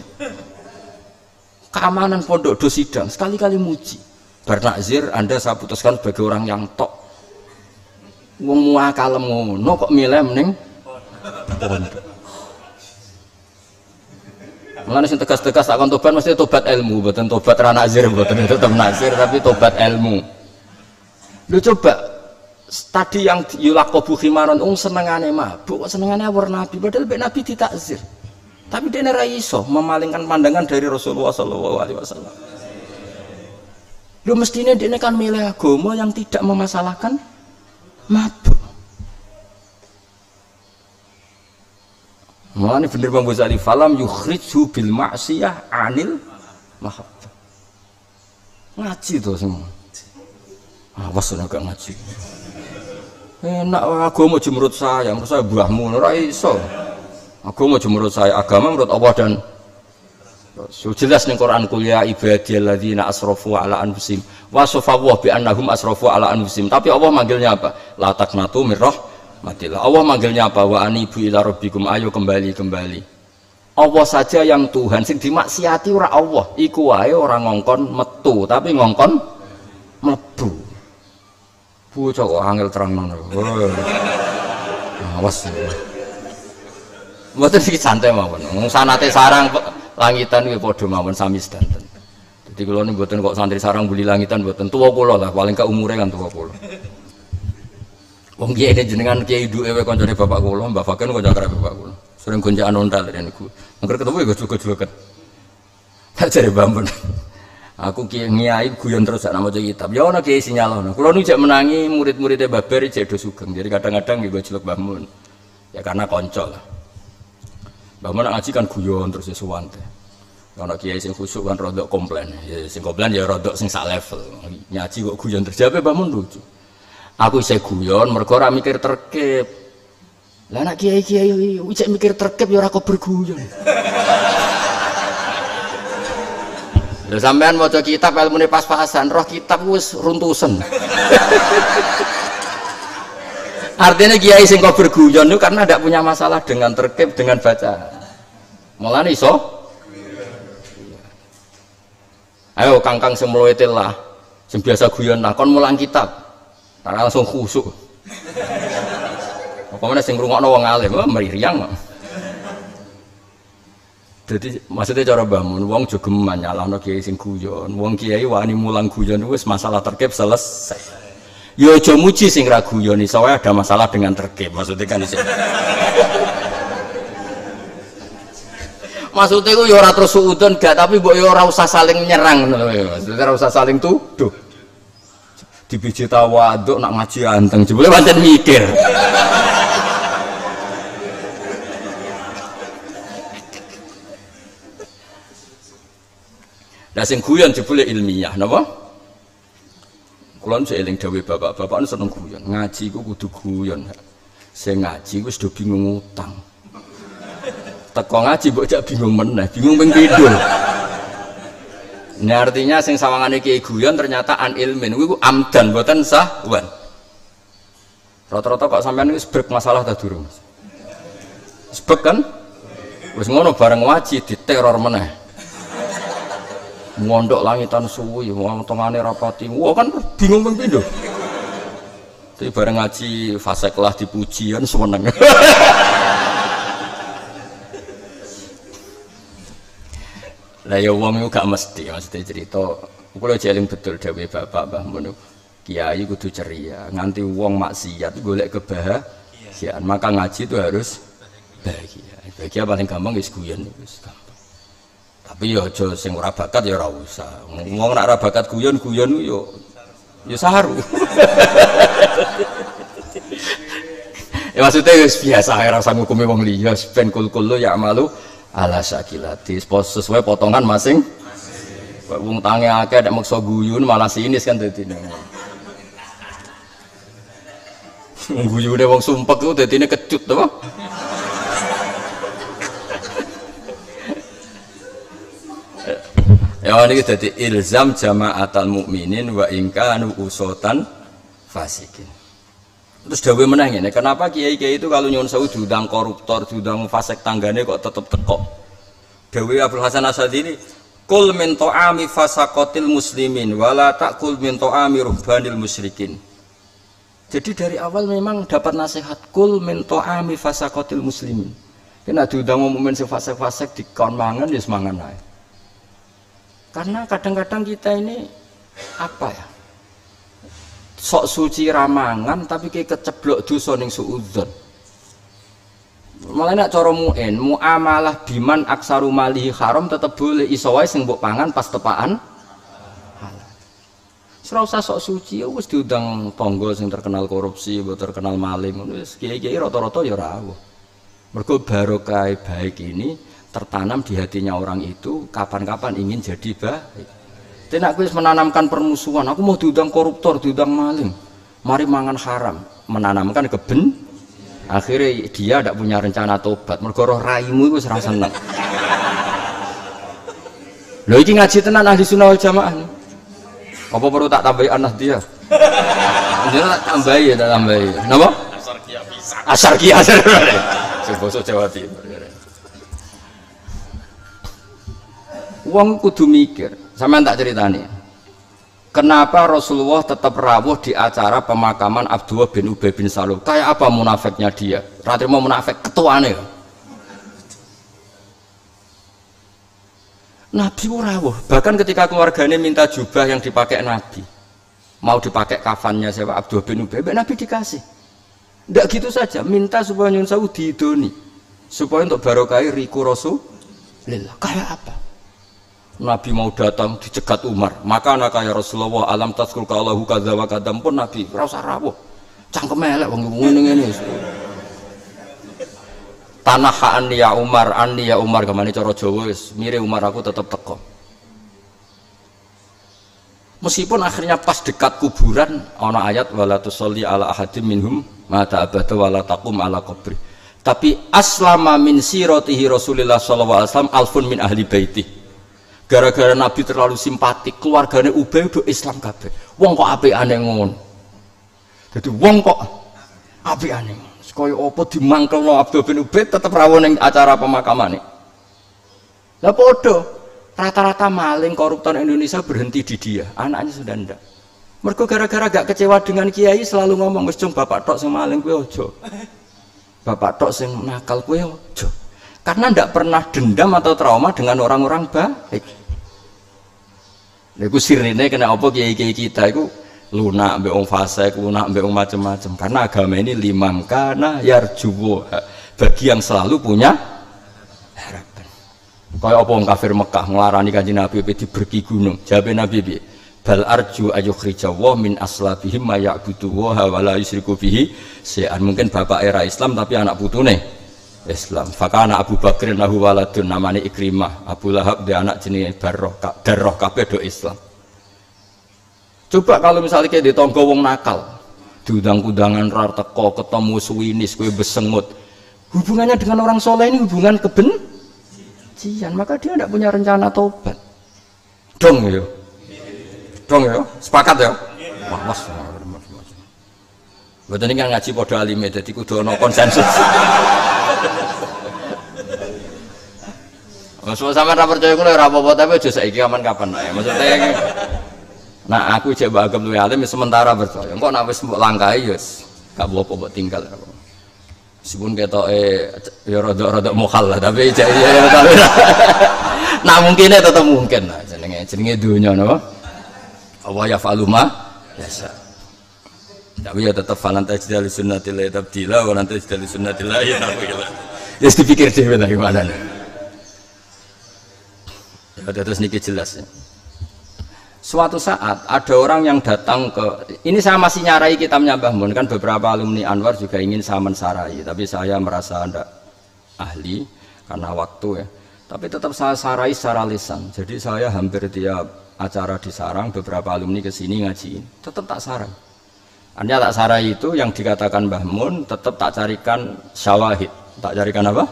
Keamanan pondok do sidang sekali-kali muji. Bar takzir Anda saya putuskan sebagai orang yang tok. Wong muakalem ngono kok milih mending pondok. Mulane sing tegas-tegas tak kon tobat mesti tobat ilmu, mboten tobat ra nakzir, mboten tetep nakzir tapi tobat ilmu. Lho coba tadi yang yulaqabu khimaron senengane mabuk kok senengane awur Nabi padahal mek Nabi ditakzir. Tapi dia ora iso memalingkan pandangan dari Rasulullah SAW. Lu mestinya dia kan milih agama yang tidak memasalahkan mabuk. Mulane bener Bang Ghazali falam yukhriju bil ma'siyah anil mahabbah. Ngaji to semua. Awas ora gak ngaji. Enak agama menurut saya mbahmu ora iso. Agama menurut saya, agama menurut Allah dan so, jelas ning Quran kuliah ibadilladzina asrafu ala anfusihim wa safawu bi annahum asrafu ala anfusihim. Tapi Allah manggilnya apa? La taqnatu mir rahmatillah. Allah manggilnya apa? Wa anibu ila rabbikum, ayo kembali. Allah saja yang Tuhan, sing dimaksiati ora Allah. Iku wae ora ngongkon metu, tapi ngongkon mlebu. Bocah kok angel terangno. Awas. Mboten iki santai mawon. Wong sanate sarang langitan kuwi padha mawon sami sedanten. Dadi kula niku mboten kok santri sarang buli langitan mboten tuwa kula lah, paling ka umure kan tuwa kula. Wong kiye jenengan kiai duwe kancane bapak kula, Mbah Fakir kanca karo bapak kula. Sering gonjakan ontal niku. Angger ketemu ya gojlok-gojloken. Tak jare Mbah. Aku kiai guyon terus sak maca kitab. Ya ana kiai sinyalono. Kula nu jek menangi murid-muridé Babar jek do sugeng. Jadi kadang-kadang nggih gojlok Mbah Mun. Ya karena kanca lah. Mbah Mun ngaji kan guyon terus ya suwante. Ana kiai sing khusuk kan rodok komplain. Ya sing komplain ya rodok sing sak level. Ngaji kok guyon terus. Jawabe Mbah Mun lucu. Aku isih guyon mergo ora mikir terkep. Lah anak kiai-kiai cek mikir terkep ya ora kok berguyon. Lha sampean maca kitab ilmune pas-pasan, roh kitab wis runtusen. Artinya kiai sing kok berguyon itu karena tidak punya masalah dengan terkep dengan baca. Mulane iso. Ayo kangkang sing mloetil lah. Sing biasa guyon lah kon mulang kitab. Tak langsung khusuk. Apa meneh sing ngrungokno wong alim, meriang. Jadi maksudnya cara bangun, wong jogeman nyalahno kiai sing guyon, wong kiai wani mulang guyon wis masalah terkep selesai. Yo aja muji sing ra guyon iso wae ada masalah dengan terkep, maksudnya kan iso. Maksudnya ku yo ora terus suudon gak, tapi mbok yo ora usah saling nyerang ngono lho. Maksudnya ora usah saling tuduh. Dibiji tawaduk nak ngaji anteng, jebule pancen mikir. Lah sing guyon jebule ilmiah napa? Kula nu eling dawuh bapak-bapak nu seneng guyon. Ngaji ku kudu guyon. Sing ngaji wis do bingung utang. Teko ngaji mbok jak bingung meneh, bingung ping pindho. Nah artinya sing sawangane kiai guyon ternyata an ilmin kuwi ku amdan mboten sahwan. Rata-rata kok sampean wis brek masalah ta durung? Sebek kan? Wis ngono bareng ngaji diteror meneh. Ngondok langitan suwi, wong tengane rapati, wah kan bingung ping pindho. Tapi bareng ngaji fase kelas dipuji kan seneng. Lah ya wong iku gak mesti cerita. Kula jeling betul dawuhe bapak Mbah Mun. Kiai kudu ceria, nganti wong maksiat golek kebahagiaan. Maka ngaji itu harus bahagia. Bahagia paling gampang wis guyon wis gampang. Tapi ya aja sing ora bakat ya ora usah. Wong nek ora bakat guyon yo saru. Ya maksudnya wis biasa ora usah ngukumi wong liya, ben kul-kul ya malu ala sakilati. Sesuai potongan masing. Wong tange akeh nek maksa guyun malah sinis kan dadine. Guyune wong sumpek ku dadine kecut to. Ya ini dadi ilzam jama'atal mukminin wa in kanu usatan fasikin. Terus dawuh meneh ngene, kenapa kiai-kiai itu kalau nyuwun sewu diundang koruptor, diundang fasik tanggane kok tetep teko. Dawuh Abdul Hasan Asadili, kul min ta'ami fasaqatil muslimin wala ta'kul min ta'ami ruhbanil musyrikin. Jadi dari awal memang dapat nasihat kul min ta'ami fasaqatil muslimin. Kena diundang mukmin sing fasik-fasik dikon mangan ya semangan ae. Karena kadang-kadang kita ini apa ya? Sok suci ramangan tapi kayak keceblok dosa ning suudzon. Malah nek cara muamalah biman aksaru malihi haram tetep boleh iso wae sing mbok pangan pas tepaan halal. Ora usah sok suci wis diundang tangga sing terkenal korupsi, mbok terkenal maling ngono wis kiai-kiai rata-rata ya rawuh. Mergo barokah baik ini tertanam di hatinya orang itu kapan-kapan ingin jadi baik. Tidak aku menanamkan permusuhan, aku mau diundang koruptor, diundang maling, mari mangan haram, menanamkan keben. Akhirnya dia tidak punya rencana tobat. Mergo roh raimu itu serang seneng. Lho iki ngaji tenan ahli sunnah wal jamaah. Apa perlu tak tambahi anak dia? Jangan tambahi ya, tak tambahi. Napa? Asar kia bisa. Sing basa Jawa Timur. Wong kudu mikir, sampean tak ceritani. Kenapa Rasulullah tetap rawuh di acara pemakaman Abdullah bin Ubay bin Salul? Kayak apa munafiknya dia? Ratri mau munafik ketuane. Nabi rawuh, bahkan ketika keluarganya minta jubah yang dipakai Nabi, mau dipakai kafannya siapa Abdullah bin Ubay, Nabi dikasih. Tidak gitu saja, minta supaya nyun sawu diidoni, supaya untuk barokai riku Rasulullah. Kayak apa? Nabi mau datang dicegat Umar, maka anak ya Rasulullah alam tazkur Allahu kadza wa kadam pun Nabi rasa rawuh cangkem elek wong ngene tanah anni ya Umar kemana cara Jawa wis mire Umar aku tetep teko. Meskipun akhirnya pas dekat kuburan ana ayat wala tusolli ala ahadim minhum mata abada wala taqum ala qabri, tapi aslama min siratihi Rasulullah sallallahu alaihi wasallam alfun min ahli baiti. Gara-gara Nabi terlalu simpatik, keluarganya Ubay udah Islam kabeh. Wong kok apikane ngono. Jadi wong kok apikane. Kaya apa dimangkelno Abdul bin Ubay tetep rawuh ning acara pemakamane. Lah padha rata-rata maling koruptor Indonesia berhenti di dia, anaknya sudah ndak. Mergo gara-gara gak kecewa dengan kiai selalu ngomong wis bapak tok sing maling kowe aja. Bapak tok sing nakal kowe aja. Karena tidak pernah dendam atau trauma dengan orang-orang baik. Iku sirine kena apa kiai-kiai kita iku lunak mbek wong fasik, lunak mbek wong macam-macam. Karena agama ini limangkana yarjuwo, bagi yang selalu punya harapan. Kaya apa wong kafir Mekah nglarani Kanjeng Nabi diberki gunung. Jawabe Nabi piye? Bal arju ayukhrijawa min aslabihim maya'budu wa la yusyriku bihi syai'an. Mungkin bapak era Islam tapi anak putune Islam. Fakana Abu Bakrin lahu waladun namanya Ikrimah. Abu Lahab dia anak jenis Darroh kabeh do Islam. Coba kalau misalnya kayak di tonggo wong nakal, diundang-undangan rar teko ketemu suwinis kue besengut, hubungannya dengan orang soleh ini hubungan kebencian, maka dia tidak punya rencana tobat. Dong ya, sepakat ya. Wah, mas. Betul ini kan ngaji podo alime, jadi kudu ono konsensus. Maksud sama ra percaya kula ora apa-apa tapi aja saiki kapan-kapan ae. Maksudnya nah aku cek bagem luwe alim sementara percaya. Engko nek wis mbok langkahi ya wis gak apa-apa mbok tinggal. Meskipun ketoke ya rada-rada mukhal lah tapi ya Nah mungkinnya tetap mungkin lah jenenge dunia napa Allah ya faluma biasa tapi ya tetap falan tajdal sunnatillah tabdila wa lan tajdal sunnatillah ya takwila ya dipikir dhewe lah gimana nih ya terus niki jelas ya. Suatu saat ada orang yang datang ke ini saya masih nyarai kitabnya Mbah Mun kan beberapa alumni Anwar juga ingin saya mensarai tapi saya merasa tidak ahli karena waktu ya tapi tetap saya sarai secara lisan jadi saya hampir tiap acara di Sarang beberapa alumni kesini ngaji tetap tak sarai hanya tak sarai itu yang dikatakan Mbah Mun tetap tak carikan syawahid tak carikan apa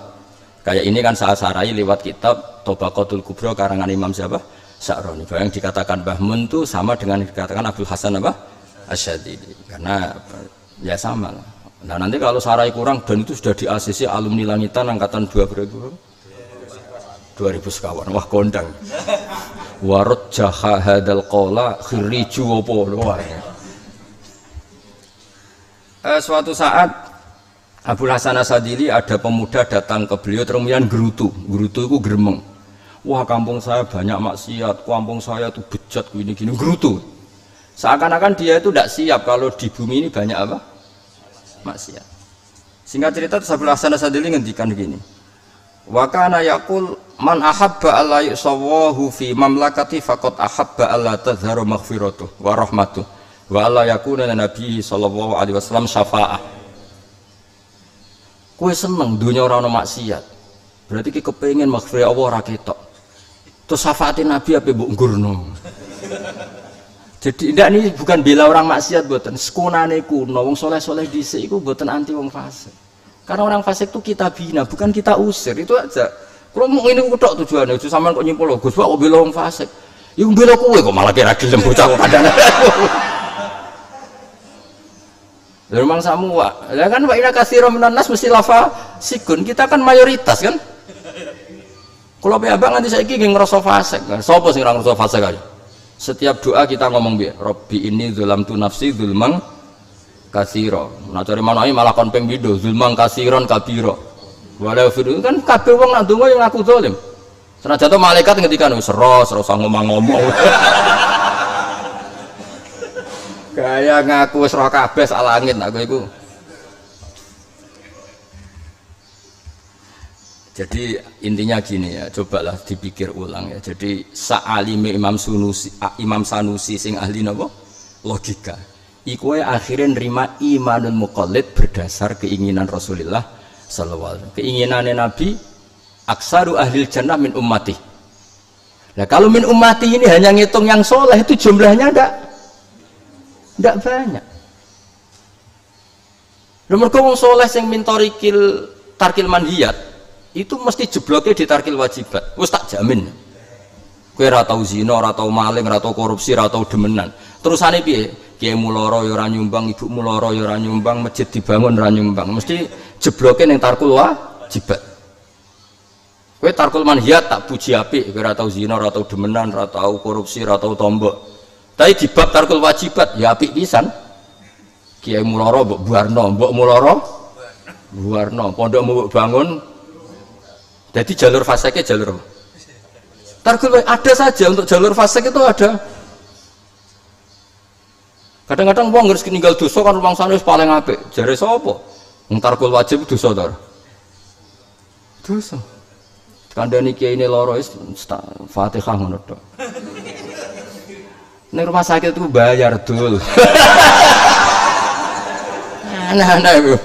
kayak ini kan saya sarai lewat kitab Tobaqatul Kubra karangan Imam siapa Sa'roni yang dikatakan Mbah Mun itu sama dengan yang dikatakan Abdul Hasan apa Asyadili karena ya sama lah. Nah nanti kalau sarai kurang dan itu sudah di ACC alumni langitan angkatan 2000 sekawan wah kondang warot jaha hadal qola khiriju opo suatu saat Abdul Hasan Asyadili ada pemuda datang ke beliau kemudian gerutu itu geremeng wah kampung saya banyak maksiat, kampung saya itu bejat gini-gini, gerutu. Seakan-akan dia itu tidak siap kalau di bumi ini banyak apa? Maksiat. Singkat cerita Abdul Hasan Asyadili ngendikan begini. Wa kana yaqul man ahabba alla yusawahu fi mamlakati faqad ahabba alla tadhharu maghfiratuh wa rahmatuh wa alla yakuna nabi sallallahu alaihi wasallam syafa'ah. Kowe seneng dunia ora ono maksiat. Berarti ki kepengin maghfirah Allah ora ketok. Terus syafaatin Nabi apa mbok ngurno. Jadi ndak ini bukan bela orang maksiat mboten. Sekunane kuno wong soleh-soleh dhisik iku mboten anti wong fasik. Karena orang fasik itu kita bina, bukan kita usir. Itu aja. Kalau mau ini kutok tujuannya, itu sampean kok nyimpul Gus kok bela wong fasik. Ya bela kowe kok malah kira gelem bocah kok kadang. Memang semua. Ya kan wa ina katsira minan nas mesti lafa sikun. Kita kan mayoritas kan? Kalau abang nanti saya ingin ngerasa fasik, siapa sih orang ngerasa fasik aja? Setiap doa kita ngomong biar, Robbi ini zulamtu nafsi zulmang kasiro. Nah cari mana ini malah konpeng video, zulmang kasiron kabiro. Walau video kan kabeh wong nak donga yang ngaku zalim. Senajan to malaikat ngendikan seros usah ngomong-ngomong. Kayak ngaku wis roh kabeh sak langit aku iku. Jadi intinya gini ya, cobalah dipikir ulang ya. Jadi sa'alime Imam Sanusi sing ahli napa? Logika. Iku akhirnya nerima imanun muqallid berdasar keinginan Rasulullah sallallahu alaihi wasallam. Keinginannya Nabi aksaru ahlil jannah min ummati. Nah kalau min ummati ini hanya ngitung yang soleh itu jumlahnya enggak banyak. Nomor wong soleh sing min tarkil manhiyat itu mesti jebloknya di tarkil wajibat. Wis tak jamin. Kowe ora tau zina, ora tau maling, ora tau korupsi, ora tau demenan. Terusane piye? Kiai muloro ya ora nyumbang, ibu muloro ya ora nyumbang, masjid dibangun ora nyumbang. Mesti jebloknya ning tarkul wajibat. Kowe tarkul manhiyat tak puji apik, kowe ora tau zina, ora tau demenan, ora tau korupsi, ora tau tombok. Tapi di bab tarkul wajibat ya apik pisan. Kiai muloro mbok buarno, mbok muloro buarno, pondokmu mbok bangun. Jadi jalur fasek jalur tarkul ada saja untuk jalur fasek itu ada. Kadang-kadang wong harus ninggal dosa kan rumang sana paling apik. Jare sapa? Wong tarkul wajib dosa to. Dosa. Kandhane kiai ini loro wis Fatihah ngono tok. Ning rumah sakit itu bayar dul. Nah, Bu.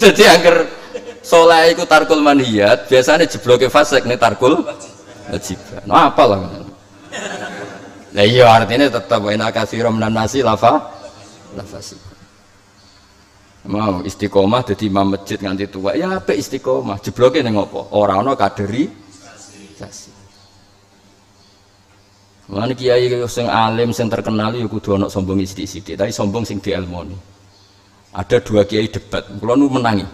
Jadi angker soleh iku tarkul manhiyat biasanya jebloke fasik nih tarkul wajib. Nah apa lah? Lah iya artinya tetap ina katsiran minan nasi lafasik. Mau istiqomah jadi imam masjid nganti tua ya apik istiqomah jebloke ning apa? Ora ana kaderisasi. Lan kiai sing alim sing terkenal ya kudu ana sombong sithik-sithik, tapi sombong sing dielmoni. Ada dua kiai debat, kula nu menangi.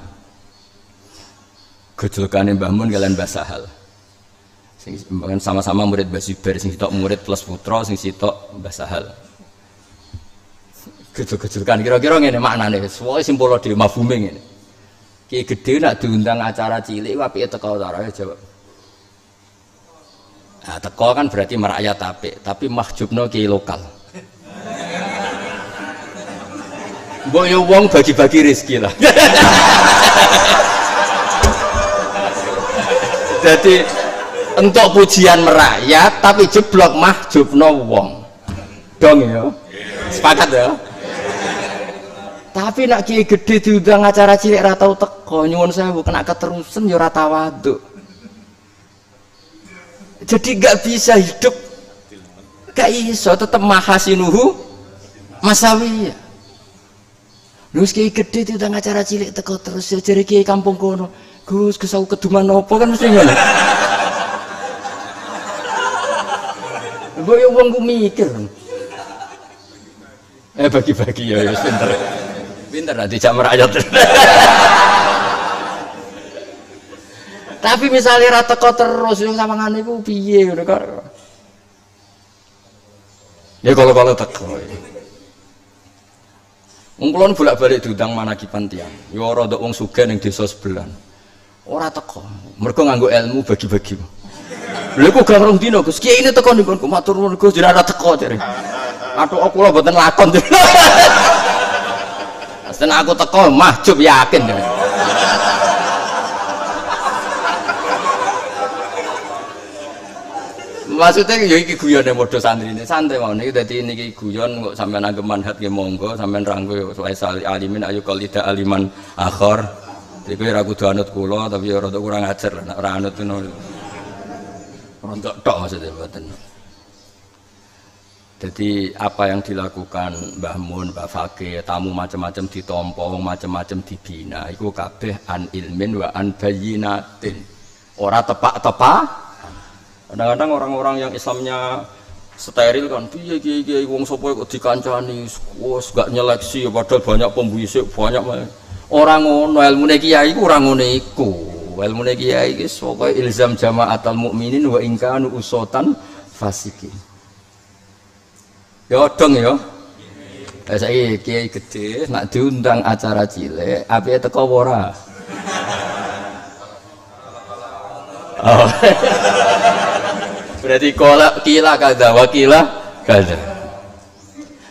Gejolakane Mbah Mun kalian Mbah Sahal. Sing sama-sama murid Mbah Zubair, sing sitok murid plus putra, sing sitok Mbah Sahal. Gejol-gejolkan kira-kira ngene maknane, suwe simpul dhewe mafhume ngene. Kiai gedhe nak diundang acara cilik apike teko ora jawab. Nah, teko kan berarti merakyat tapi mahjubno kiai lokal. Mbok yo wong bagi-bagi rezeki lah. Jadi untuk pujian merakyat tapi jeblok mahjubno wong. Dong ya. Sepakat ya. Tapi nak kiai gede diundang acara cilik ra tau teko, nyuwun sewu kena keterusan ya ora tawaduk. Jadi gak bisa hidup gak iso, tetep mahasinuhu masawiyah. Terus kiai gede diundang acara cilik teko terus ya jare kiai kampung kono. Gus aku keduman apa kan mesti ngono. Mbok yo wong ku mikir. Bagi-bagi ya pinter. Pinter lah dijak merakyat. Tapi misalnya ra teko terus yang samangane iku piye ngono kok. Ya kalau teko. Wong kula bolak-balik diundang manakipan tiyang. Ya ora ndok wong sugih ning desa sebelah. Ora teko. Mergo nganggo ilmu bagi-bagi. Lha kok gak rong dina Gus. Kiai ini teko niku matur nuwun Gus jenengan ora teko jare. Aduh kula mboten lakon. Sen aku teko mahjub yakin. Maksudnya ya iki guyone modho santrine santai mawon iki dadi niki guyon kok sampean anggap manhat nggih monggo sampean ranggo wae alimin ayu qalida aliman akhir. Iku ora kudu anut kula tapi ora kurang ajar lah nek ora anut ngono. Rontok tok maksudnya mboten. Jadi apa yang dilakukan Mbah Mun, Mbah Fakih, tamu macam-macam ditompo, macam-macam dibina, itu kabeh an ilmin wa an bayyinatin. Ora tepak-tepak. Kadang-kadang orang-orang yang Islamnya steril kan, piye kiai wong sapa kok dikancani, wis gak nyeleksi padahal banyak pembisik, banyak orang ngono ilmune kiai iku ora ngono iku. Ilmune kiai iki pokoke ilzam jamaatul mukminin wa in kanu usatan fasikin. Ya dong ya. Saiki kiai gede nak diundang acara cilik, apike teko ora? Oh. Berarti kila kada wakila kada.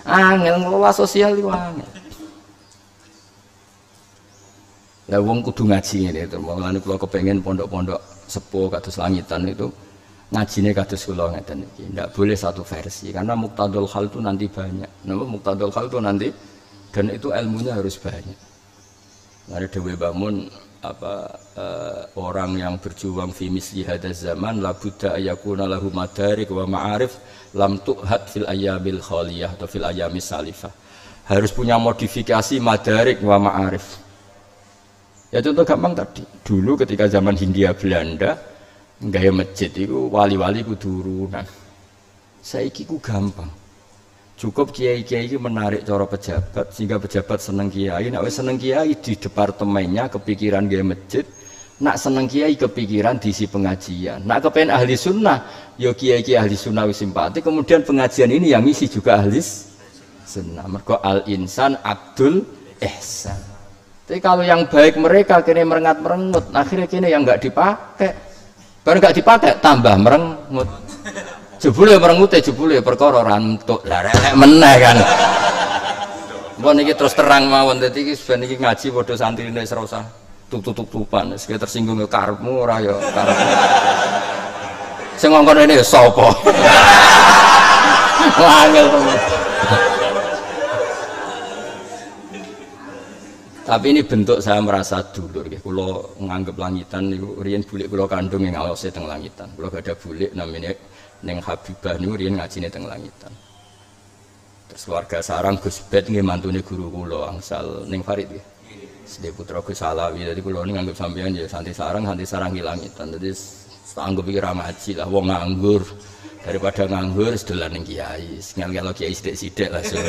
Angel ngelola sosial itu angel. Lah wong kudu ngaji ngene to. Mulane kula kepengin pondok-pondok sepuh kados langitan itu ngajine kados kula ngeten iki. Ndak boleh satu versi karena muqtadul hal itu nanti banyak. Napa muqtadul hal itu nanti dan itu ilmunya harus banyak. Mari dhewe bangun orang yang berjuang fi misli hadzal zaman la budda ayakuna lahu madarik wa ma'arif lam tu'had fil ayyamil khaliyah atau fil ayyamis salifah. Harus punya modifikasi madarik wa ma'arif. Ya contoh gampang tadi. Dulu ketika zaman Hindia Belanda gaya masjid itu wali-wali kudu urunan. Saiki ku gampang. Cukup kiai-kiai menarik cara pejabat sehingga pejabat seneng kiai. Nak wis seneng kiai di departemennya kepikiran gaya masjid. Nak seneng kiai kepikiran diisi pengajian. Nak kepengen ahli sunnah, yo kiai-kiai ahli sunnah wis simpati. Kemudian pengajian ini yang isi juga ahli sunnah. Mergo al insan abdul ihsan. Tapi kalau yang baik mereka kini merengat-merengut, akhirnya kini yang nggak dipakai. Baru nggak dipakai tambah merengut. Jebule merengut jebule perkara rantuk. Lah rek meneh kan. Mbon iki terus terang mawon dadi iki ben iki ngaji padha santrine wis ora usah tutup-tutupan. Wis tersinggung yo karepmu ora yo karepmu. Sing ngongkon ini sapa? Wangel temen. Tapi ini bentuk saya merasa dulur nggih. Kula nganggep langitan niku riyen bulik kula kandung ing awase teng langitan. Kula gak ada bulik namine ning Habibah niku riyen ngajine teng langitan. Terus keluarga sarang Gus Bet nggih mantune guru kula angsal ning Farid nggih. Sedhe putra Gus Alawi. Dadi kula niku nganggep sampeyan ya santi sarang ki langitan. Dadi anggap iki ra ngaji lah wong nganggur. Daripada nganggur sedolan ning kiai. Ngel-ngelo kiai sithik-sithik langsung.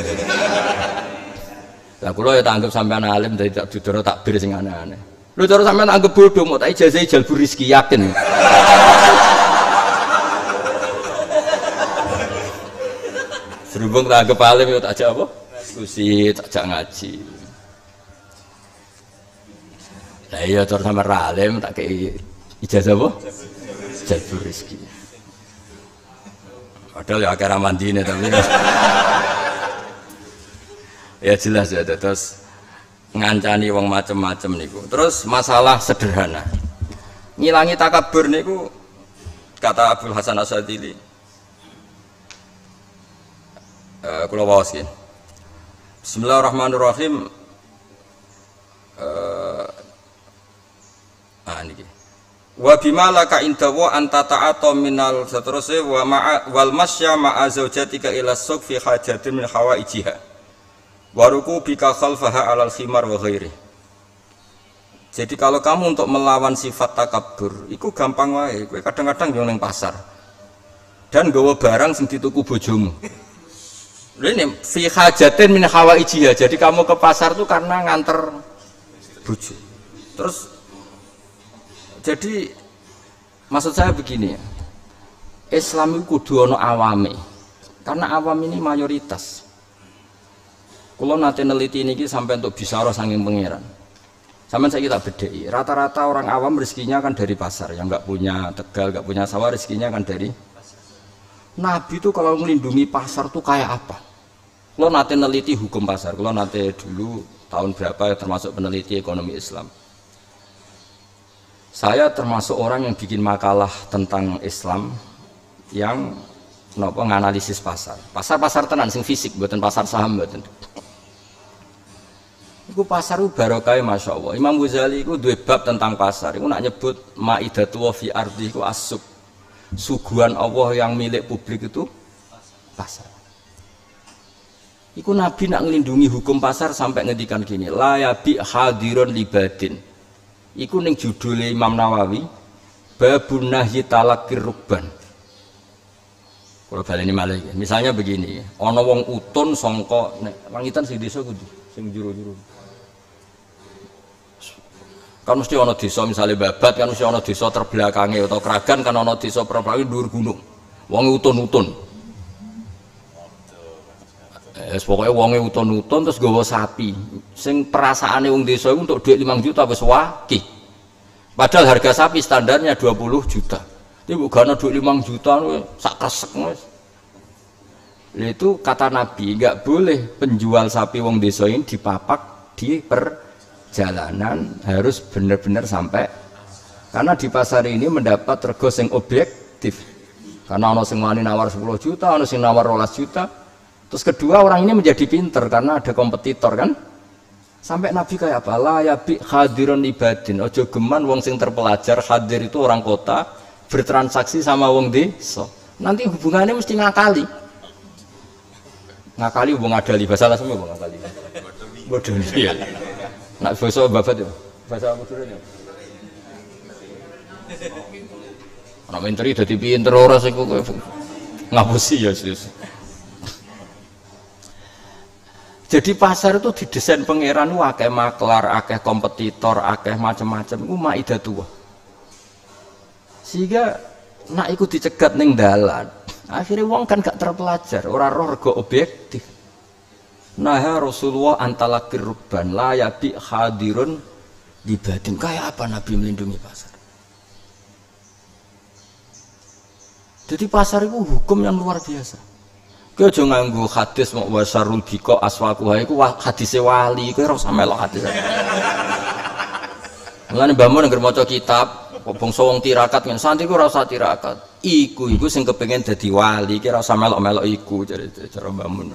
Lah kula ya tak anggap sampean alim dadi tak dudoro takbir sing aneh-aneh. Lho cara sampean anggap bodoh mau tak ijazah jalbu rezeki yakin. Serubung tak anggap alim ya tak ajak apa? Diskusi, tak ajak ngaji. Lah iya cara sampean alim tak kei ijazah apa? Jalbu rezeki. Padahal ya akeh mandine tapi ya jelas ya terus ngancani wong macem-macem niku. Terus masalah sederhana. Ngilangi takabur niku kata Abdul Hasan Asyadzili. Kula waos nggih. Bismillahirrahmanirrahim. Niki. Wa bima laka indawa anta ta'ata minal satruse wa wal masya ma'a zaujatika ila suq fi hajatin min hawaijiha. Waruku bika khalfaha alal khimar wa ghairi. Jadi kalau kamu untuk melawan sifat takabur, itu gampang wae. Kowe kadang-kadang yo ning pasar. Dan nggawa barang sing dituku bojomu. Ini fi hajatin min hawaijiha. Jadi kamu ke pasar tuh karena nganter bojo. Terus jadi maksud saya begini ya. Islam itu kudu ana awame. Karena awam ini mayoritas. Kalau nanti neliti ini sampai untuk bisyarah saking pangeran. Sampai saya kita bedai. Rata-rata orang awam rezekinya kan dari pasar. Yang nggak punya tegal, nggak punya sawah rezekinya kan dari pasar. Nabi itu kalau melindungi pasar tuh kayak apa? Kalau nanti neliti hukum pasar. Kalau nanti dulu tahun berapa termasuk peneliti ekonomi Islam. Saya termasuk orang yang bikin makalah tentang Islam yang nganalisis pasar. Pasar tenan sing fisik, buatan pasar saham buatan. Iku pasar itu barokah Masya Allah. Imam Ghazali itu dua bab tentang pasar. Iku nak nyebut ma'idatu wa fi ardi iku asuk. Suguhan Allah yang milik publik itu pasar. Iku Nabi nak ngelindungi hukum pasar sampai ngedikan gini. La yabi hadirun libadin. Iku ning judule Imam Nawawi. Babun nahyi talakir rukban. Kalau baleni malah misalnya begini. Ana wong utun sangka nek wangitan sing desa kudu sing juru-juru. Kan mesti ana desa misalnya babat kan mesti ana desa terbelakange atau Kragan kan ana desa perbelakange dhuwur gunung. Wonge utun-utun. Pokoknya wonge utun-utun terus nggawa sapi. Sing perasaane wong desa iku untuk dhuwit 5 juta wis wakih. Padahal harga sapi standarnya 20 juta. Tapi bukan dhuwit 5 juta sak kresek wis. Itu kata Nabi enggak boleh penjual sapi wong desa ini dipapak di perjalanan, harus benar-benar sampai, karena di pasar ini mendapat rego sing objektif, karena ono sing wani nawar 10 juta, ono sing nawar 12 juta. Terus kedua orang ini menjadi pinter karena ada kompetitor kan, sampai Nabi kayak apa lah ya bi hadirun ibadin, ojo geman wong sing terpelajar. Hadir itu orang kota bertransaksi sama wong desa, nanti hubungannya mesti ngakali hubung adali, bahasa lah semua hubung ngakali bodoh ya. Nak bahasa babat ya, bahasa bodoh ya. Anak menteri jadi pinter orang sih ngapusi ya serius. Jadi pasar itu didesain pangeran akeh maklar, akeh kompetitor, akeh macam-macam. Itu maidatullah. Sehingga nak ikut dicegat ning dalan. Akhirnya wong kan gak terpelajar, ora roh rego objektif. Nah Rasulullah antalakir rukban la yabi hadirun dibadin. Kayak apa Nabi melindungi pasar? Jadi pasar itu hukum yang luar biasa. Kowe aja nganggo hadis mau wasarul biko aswaquha iku hadise wali, kowe ora usah melok hadis. Mulane mbahmu nek maca kitab bangsa wong tirakat ngene santi ku ora usah tirakat. Iku sing kepengin dadi wali, iki ora usah melok-melok iku cara mbahmu.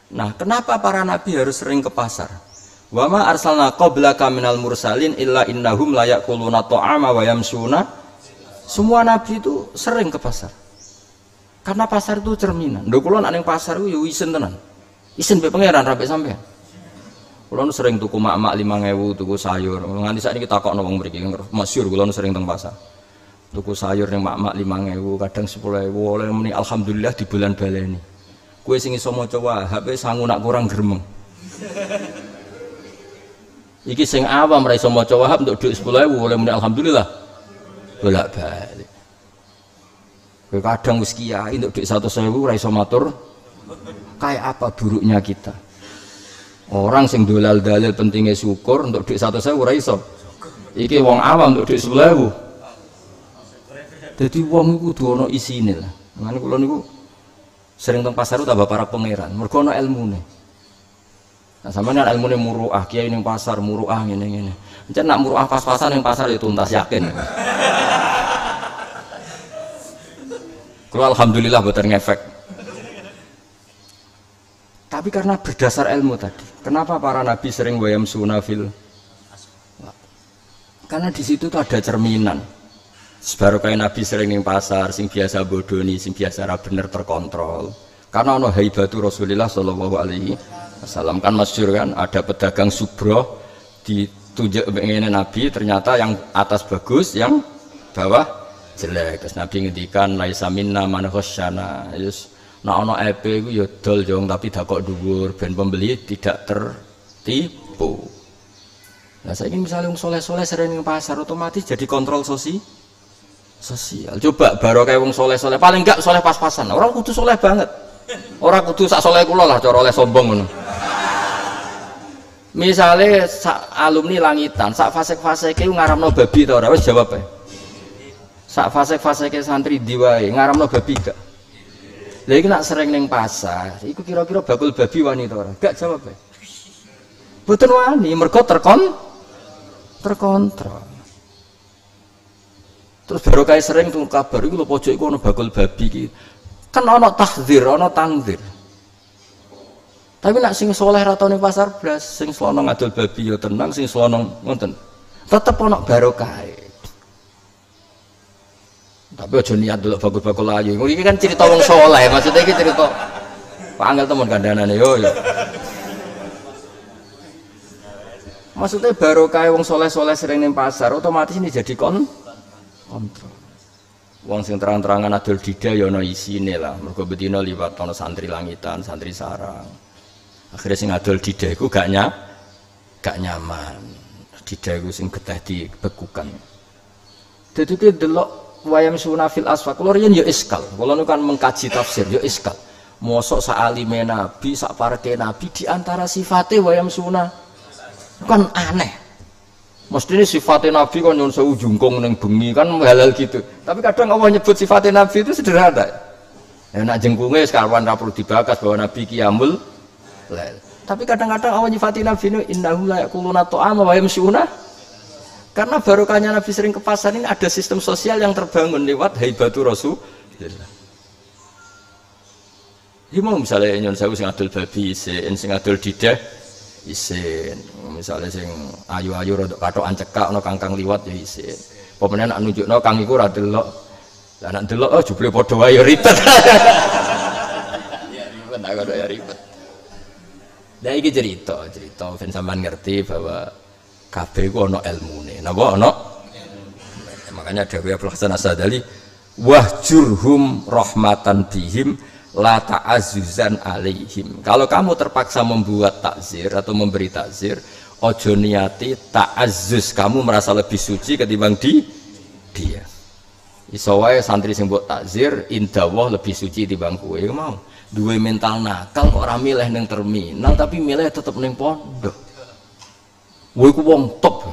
Nah, kenapa para nabi harus sering ke pasar? Wa ma arsalna qablaka minal mursalin illa innahum la yaquluna ta'ama wa yamsuna. Semua nabi itu sering ke pasar. Karena pasar itu cerminan. Lho kula nek ning pasar ku yo isen tenan. Isen mbek pangeran rapi sampean. Kula sering tuku mak-mak 5.000 tuku sayur. Nganti saiki takokno wong mriki masyhur kula sering teng pasar. Tuku sayur ning mak-mak 5.000, kadang 10.000 oleh muni alhamdulillah di bulan baleni. Kowe sing iso maca Wahab sangu nak kurang gremeng. Iki sing awam ra iso maca Wahab untuk dhuwit 10.000 oleh muni alhamdulillah. Bolak-balik. Kowe kadang wis kiai untuk dhuwit 100.000 ra iso matur. Kayak apa buruknya kita? Orang sing dolal dalil pentingnya syukur untuk dhuwit 100.000 ora iso. Iki wong awam untuk dhuwit 10.000. Jadi wong iku kudu ana isine lah. Mane kula niku sering teng pasar tambah para pangeran, mergo ana ilmune. Nah, sampeyan ilmune muruah, kiai ning pasar muruah ngene-ngene. Encen nak muruah pas-pasan ning pasar ya tuntas yakin. Kula alhamdulillah boten ngefek. Tapi karena berdasar ilmu tadi, kenapa para nabi sering wayam sunafil? Karena di situ tuh ada cerminan. Sebaru kayak nabi sering ning pasar, sing biasa bodoni, sing biasa ra bener terkontrol. Karena ono haibatu Rasulullah sallallahu alaihi wasallam kan masyhur kan, ada pedagang subroh ditunjuk ngene nabi, ternyata yang atas bagus, yang bawah jelek. Terus nabi ngendikan laisa minna man khasyana. Yes, nek ono EP iku ya dol jong tapi dakok dhuwur ben pembeli tidak tertipu. Nah, saya ingin misalnya wong soleh-soleh sering ning pasar otomatis jadi kontrol sosial. Coba baru kayak wong soleh-soleh, paling enggak soleh pas-pasan. Orang kudu soleh banget. Orang kudu sak soleh kula lah cara oleh sombong ngono. Misale sak alumni langitan, sak fasek-faseke ngaramno babi ta ora? Wis jawab ae. Sak fasek-faseke santri ndi wae ngaramno babi gak? Lha iki nak sering ning pasar, iku kira-kira bakul babi wani ta ora? Gak jawab ae. Boten wani, mergo terkontrol. Terus baru kayak sering tuh kabar itu lho pojok iku ana bakul babi iki. Kan ana tahdzir, ana tangdzir. Tapi nak sing soleh ra tau ning pasar blas, sing selonong ngadol babi ya tenang, sing selonong ngoten. Tetep ana barokah. Tapi aja niat delok bakul-bakul ayu. Iki kan cerita wong soleh, maksudnya iki cerita panggal temen kandhanane yo. Maksudnya barokah wong soleh-soleh sering ning pasar, otomatis ini jadi kontrol. Wong sing terang-terangan adol dida ya ana isine lah. Mergo betina liwat ana santri langitan, santri sarang. Akhirnya sing adol dida iku gak nyaman. Dida iku sing getih dibekukan. Dadi ki delok wayam sunafil asfaq. Kulo riyen ya iskal. Kulo kan mengkaji tafsir ya iskal. Mosok sak alime nabi, sak pareke nabi di antara sifate wayam sunah kan aneh. Mestinya sifatnya Nabi kan nyuwun sewu jungkung ning bengi kan halal gitu. Tapi kadang Allah nyebut sifatnya Nabi itu sederhana. Ya nak jengkunge sekarwan ra perlu dibakas bahwa Nabi qiyamul lail. Tapi kadang-kadang Allah nyifati Nabi ini innahu la yaquluna ta'ama wa yamshuna. Karena barokahnya Nabi sering ke pasar ini ada sistem sosial yang terbangun lewat haibatu Rasulullah. Ini mau misalnya nyuwun sewu sing adol babi isin, sing adol didah isin, misalnya sing ayu-ayu rodok katokan cekak ana kangkang liwat ya isin. Pemene nak nunjukno kang iku ora delok. Lah nak delok oh jebule padha wae ya ribet. Ya ribet tak ada ya ribet. Lah iki cerita ben sampean ngerti bahwa kabeh iku ana ilmune. Napa ana? Makanya Dewi Abdul Hasan As-Sadali wahjurhum rahmatan bihim la ta'azzuzan alaihim. Kalau kamu terpaksa membuat takzir atau memberi takzir, ojo niati ta'azzuz, kamu merasa lebih suci ketimbang dia. Iso wae santri sing mbok takzir indawah lebih suci timbang kowe. Mau duwe mental nakal kok ora milih ning terminal tapi milih tetep ning pondok. Kowe ku wong top.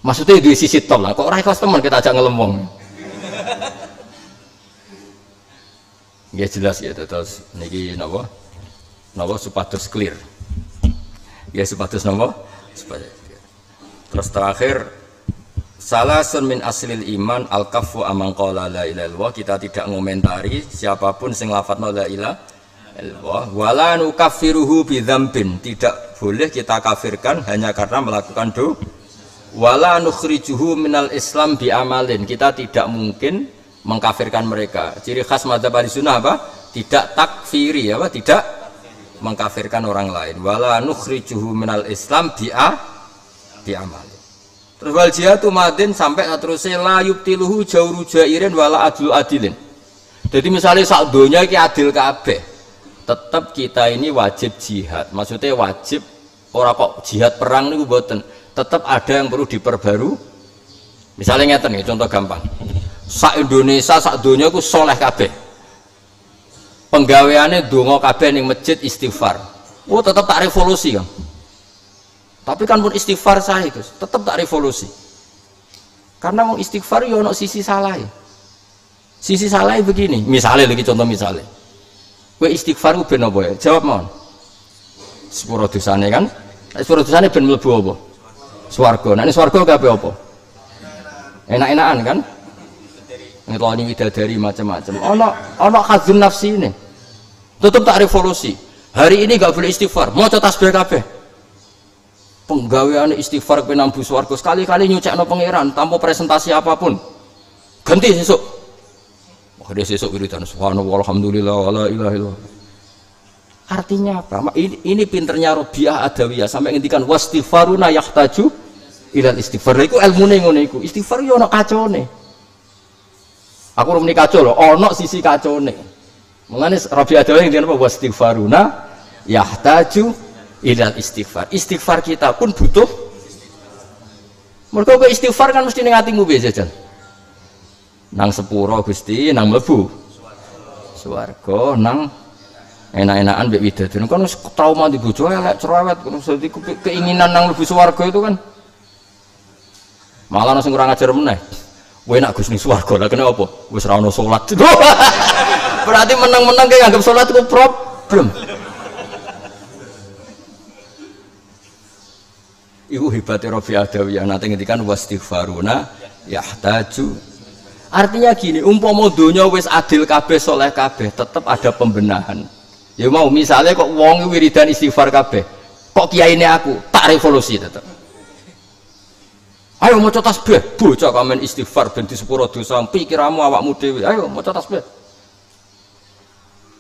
Maksudnya duwe sisi top lah, kok ora ikhlas temen kita ajak ngelem. Ya jelas ya, terus niki napa supados clear. Ya supados napa? Supaya clear. Terus terakhir salasun min aslil iman al-kaffu amman qala la ilaha illallah. Kita tidak ngomentari siapapun sing lafadzna la ilaha illallah wala nukaffiruhu bidzambin. Tidak boleh kita kafirkan hanya karena melakukan dosa. Wala nukhrijuhu minal islam bi amalin. Kita tidak mungkin mengkafirkan mereka. Ciri khas madzhab Ahlussunnah apa? Tidak takfiri, apa? Tidak mengkafirkan orang lain. Wala nukhrijuhu minal Islam bi amal. Terus wal jihadu madin sampai terusnya la yubtiluhu jawru jairin wala adlu adilin. Jadi misalnya sak donya iki adil kabeh. Tetap kita ini wajib jihad. Maksudnya wajib ora kok jihad perang niku mboten. Tetap ada yang perlu diperbaru. Misalnya ngeten nih, contoh gampang. Sak Indonesia sak donya ku soleh kabeh. Penggaweane donga kabeh ning masjid istighfar. Oh tetap tak revolusi kan. Tapi kan pun istighfar sah itu, tetap tak revolusi. Karena mau istighfar yo ono sisi salah. Sisi salah begini, misalnya lagi contoh misalnya. Kowe istighfar ku ben apa ya? Jawab mon. Sepuro dosane kan? Sepuro dosane ben mlebu apa? Swarga. Nek swarga kabeh apa? Enak-enakan kan? Ngeloni widadari macam-macam. Ono khazun nafsi ini. Tetap tak revolusi. Hari ini gak boleh istighfar. Mau tasbih kabeh. Penggawean istighfar ke nambu swarga sekali-kali nyucekno pangeran tanpa presentasi apapun. Ganti sesuk. Oh, dia sesuk wiridan subhanallah alhamdulillah wala ilaha illallah. Artinya apa? Ini pinternya Rabi'ah Adawiyah sampai ngendikan wastighfaruna yahtaju ilal istighfar. Iku ilmune ngono iku. Istighfar yo ono kacone. Aku rumeni kacau lho, ono sisi kacone. Mulane Rabi'ah Adawiyah ngendikan apa wastighfaruna yahtaju ilal istighfar. Istighfar kita pun butuh. Mergo kowe istighfar kan mesti ning atimu piye jajan. Nang sepuro Gusti, nang mlebu swarga, nang enak-enakan mbek widadari. Kan wis trauma di bojo elek cerewet, dadi keinginan nang mlebu swarga itu kan. Malah sing kurang ajar meneh. Kowe nak Gus ning swarga, lha kene apa? Wis ra ono salat. Berarti menang-menang kayak nganggep salat itu problem. Iku hebatnya Rabi'ah Adawiyah nanti ngendikan wastighfaruna yahtaju. Artinya gini, umpama donya wis adil kabeh soleh kabeh, tetap ada pembenahan. Ya mau misalnya kok wong wiridan istighfar kabeh, kok kiyaine aku tak revolusi tetap. Ayo maca tasbih, bocah kamen istighfar ben disepuro dosa, pikiramu awakmu dhewe. Ayo maca tasbih.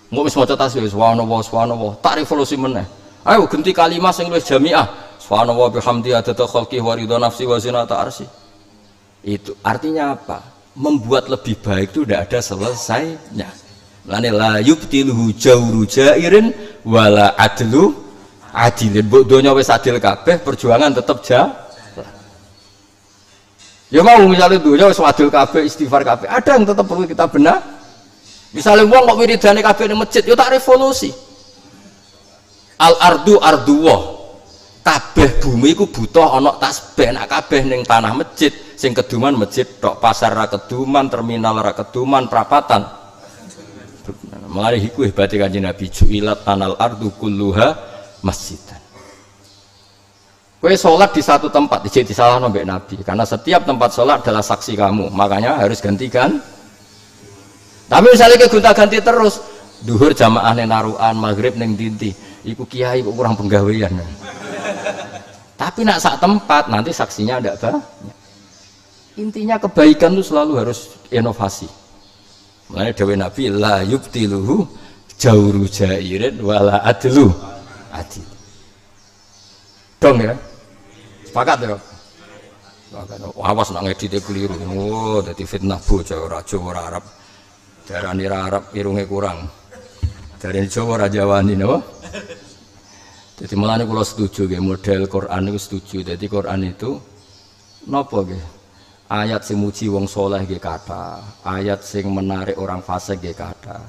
Mau wis maca tasbih subhanallah, tak revolusi meneh. Ayo ganti kalimat sing luwih jamiah. Subhanallah bihamdi adada khalqi wa ridha nafsi wa zinata arsy. Itu artinya apa? Membuat lebih baik itu tidak ada selesainya. Lane la yubtiluhu jawru jairin wala adlu adilin. Mbok donya wis adil kabeh, perjuangan tetap jalan. Ya mau misalnya donya wis adil kabeh, istighfar kabeh, ada yang tetap perlu kita benar. Misalnya wong kok wiridane kabeh ning masjid, yo tak revolusi. Al ardu arduwah. Kabeh bumi iku butuh ana tasbih, nek kabeh ning tanah masjid, sing keduman masjid tok, pasar ra keduman, terminal ra keduman, prapatan. Mari iku hebate Kanjeng Nabi ju'ilat tanal ardu kulluha masjidan. Kowe salat di satu tempat dijek disalahno mbek Nabi, karena setiap tempat salat adalah saksi kamu, makanya harus gantikan. Tapi misalnya gonta-ganti terus, duhur jamaah ning narukan, maghrib ning dinti, iku kiai kok kurang penggawean. Tapi nak sak tempat nanti saksinya ada banyak. Intinya kebaikan itu selalu harus inovasi. Makanya dawuh Nabi la yubtiluhu jawru jairin wala adlu adil. Dong ya. Sepakat ya. Awas nak ngedite keliru. Oh, dadi fitnah bocah ora Jawa ora Arab. Darani ra Arab irunge kurang. Darani Jawa ora Jawani napa? Jadi malah kalau setuju ya model Quran itu setuju. Jadi Quran itu nopo nggih? Ayat sing muji wong soleh nggih kata, ayat sing menarik orang fasik nggih kata,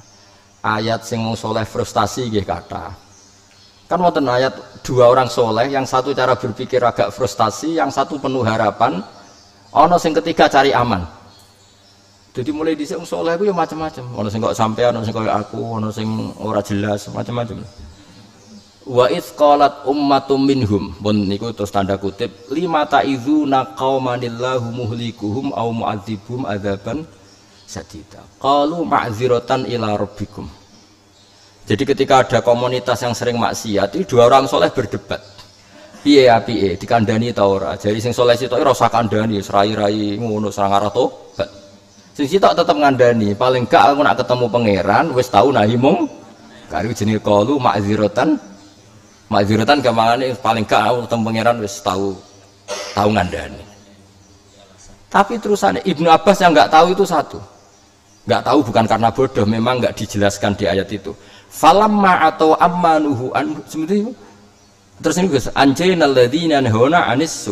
ayat sing wong soleh frustasi nggih kata. Kan wonten ayat dua orang soleh, yang satu cara berpikir agak frustasi, yang satu penuh harapan, ana sing ketiga cari aman. Jadi mulai dhisik wong soleh ku ya macam-macam. Ana sing kok sampean, ana sing koyo aku, ana sing ora jelas, macam-macam. Wa idz qalat ummatum minhum, pun niku terus tanda kutip, lima ta'izuna qaumanillahu muhlikuhum aw mu'adzibum adzaban sadida. Qalu ma'dziratan ila rabbikum. Jadi ketika ada komunitas yang sering maksiat, itu dua orang soleh berdebat. Piye ya piye, dikandani ta ora? Jadi sing soleh sitok ora usah kandani, serai-rai ngono serang arah tobat. Sing sitok tetep ngandani, paling gak aku nak ketemu pangeran wis tau nahi mung karo jenenge qalu ma'dziratan. Ma'dziratan gamane paling gak aku ketemu pangeran wis tahu ngandani. Tapi terusannya Ibnu Abbas yang nggak tahu itu satu, nggak tahu bukan karena bodoh, memang nggak dijelaskan di ayat itu. Falamma atau ammanuhu an seperti itu. Terus ini guys, anjainal ladzina nahuna anis.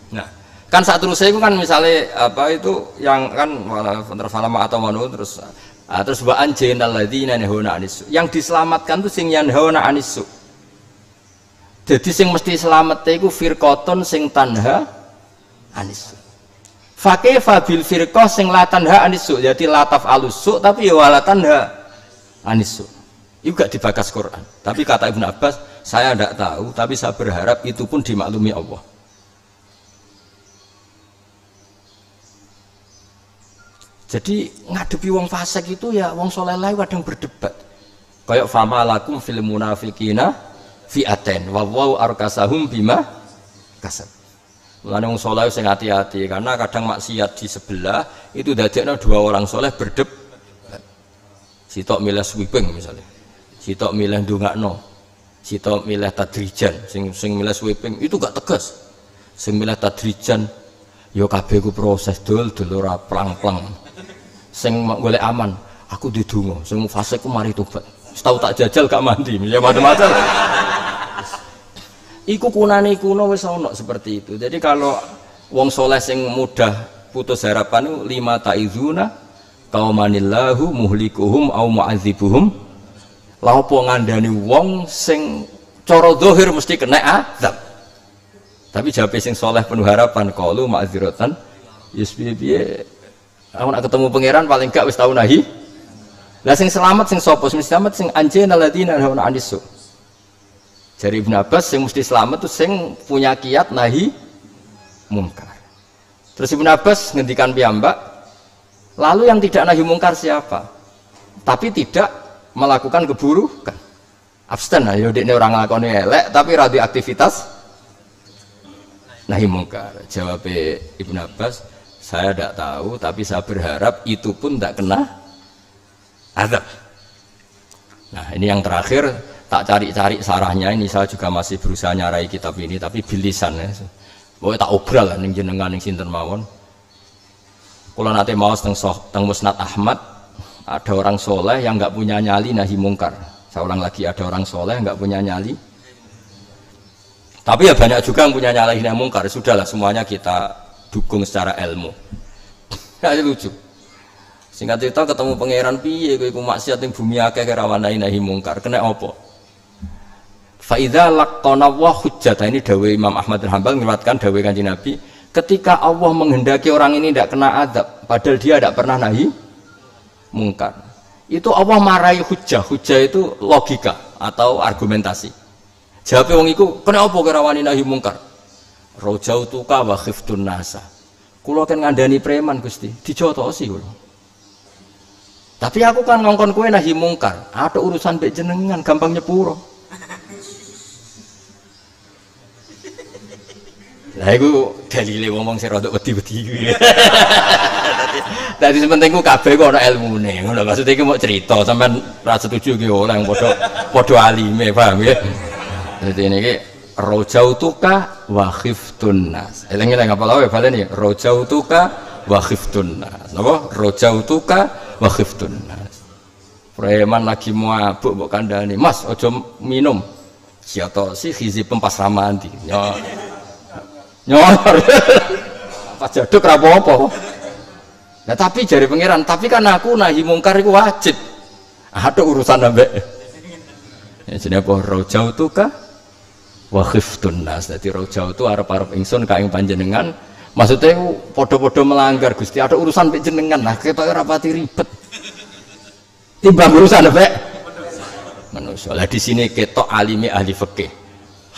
Nah, kan saat terus saya kan misalnya apa itu yang kan falamma atau ammanuhu terus wa anjainal ladzina nahuna anis. Yang diselamatkan tuh sing yanhauna anis. Jadi sing mesti selamat itu firqaton sing tanha anis. Fakaifa bil firqah sing la tanha anisu, jadi lataf alusu tapi ya wala tanha anisu. Itu gak dibakas Quran. Tapi kata Ibnu Abbas, saya tidak tahu, tapi saya berharap itu pun dimaklumi Allah. Jadi ngadepi wong fasik itu ya wong soleh lain kadang berdebat. Kayak fama lakum fil munafiqina fi'aten wa waw arkasahum bima kasab. Mulane wong saleh sing hati-hati karena kadang maksiat di sebelah itu dadekno dua orang soleh berdebat. Sitok milih sweeping misalnya. Sitok milih ndongakno. Sitok milih tadrijan. Sing milih sweeping itu gak tegas. Sing milih tadrijan ya kabeh ku proses dul ora plang-plang. Sing golek aman, aku didonga. Sing fasik ku mari tobat. Setau tak jajal gak mandi. Ya macam-macam. Iku kunane kuno wis ana seperti itu. Jadi kalau wong soleh sing mudah putus harapan itu lima ta'izuna qaumanillahu muhlikuhum au mu'adzibuhum. Lha apa ngandani wong sing cara zahir mesti kena azab. Tapi jawab sing soleh penuh harapan qalu ma'dziratan piye aku nak ketemu pangeran paling gak wis tau nahi. Lah sing selamat sing sapa? Sing selamat sing anjena ladina hauna anisu. Dari Ibnu Abbas yang mesti selamat itu sing punya kiat nahi mungkar. Terus Ibnu Abbas ngendikan piyambak, lalu yang tidak nahi mungkar siapa? Tapi tidak melakukan keburukan. Abstain, ya dekne orang nglakoni elek tapi radioaktivitas nahi mungkar. Jawab Ibnu Abbas, saya tidak tahu tapi saya berharap itu pun tidak kena azab. Nah, ini yang terakhir. Tak cari-cari sarahnya ini, saya juga masih berusaha nyarai kitab ini tapi bilisan ya. Pokoknya tak obral ning jenengan ning sinten mawon. Kula nate maos teng Musnad Ahmad, ada orang soleh yang enggak punya nyali nahi mungkar. Saya ulang lagi, ada orang soleh enggak punya nyali. Tapi ya banyak juga yang punya nyali nahi mungkar. Sudahlah semuanya kita dukung secara ilmu. Ya lucu. Singkat cerita ketemu pangeran piye kowe iku maksiat ning bumi akeh kerawan nahi mungkar. Kena apa? Fa'idha laqtana wa hujjata, ini dawai Imam Ahmad bin Hanbal meriwayatkan dawai Kanjeng Nabi, ketika Allah menghendaki orang ini tidak kena azab padahal dia tidak pernah nahi mungkar, itu Allah marahi hujjah. Hujjah itu logika atau argumentasi. Jawab wong iku, kena apa kerawani nahi mungkar? Rajautuka wa khiftun nasa. Kula kan ngandani preman Gusti, dijotosi kula. Tapi aku kan ngongkon kowe nahi mungkar, ada urusan mbek jenengan gampang nyepuro. Lah iku dalile ngomong sing rada wedi-wedi kuwi. Dadi sepenting ku kabeh kok ana ilmune. Ngono maksud iki mau cerita, sampean ra setuju ki oleh padha alime, paham ya. Dadi niki rajautuka wa khiftun nas. Eling-eling apa lawe baleni rajautuka wa khiftun nas. Napa? Rajautuka wa khiftun nas. Preman lagi mabuk mbok kandhani, "Mas, aja minum." Siato si hizib pempas ramanti. Nyor pas jaduk ra apa-apa. Nah tapi jari pangeran, tapi kan aku nahi mungkar iku wajib. Ada urusan ambek. Ya jenenge apa rajautuka wa khiftun nas. Dadi rajautu arep-arep ingsun ka ing panjenengan. Maksudnya padha-padha melanggar Gusti, ada urusan mbek jenengan. Nah ketoke ora pati ribet. Timbang urusan ambek manusia. Lah di sini ketok alimi ahli fikih.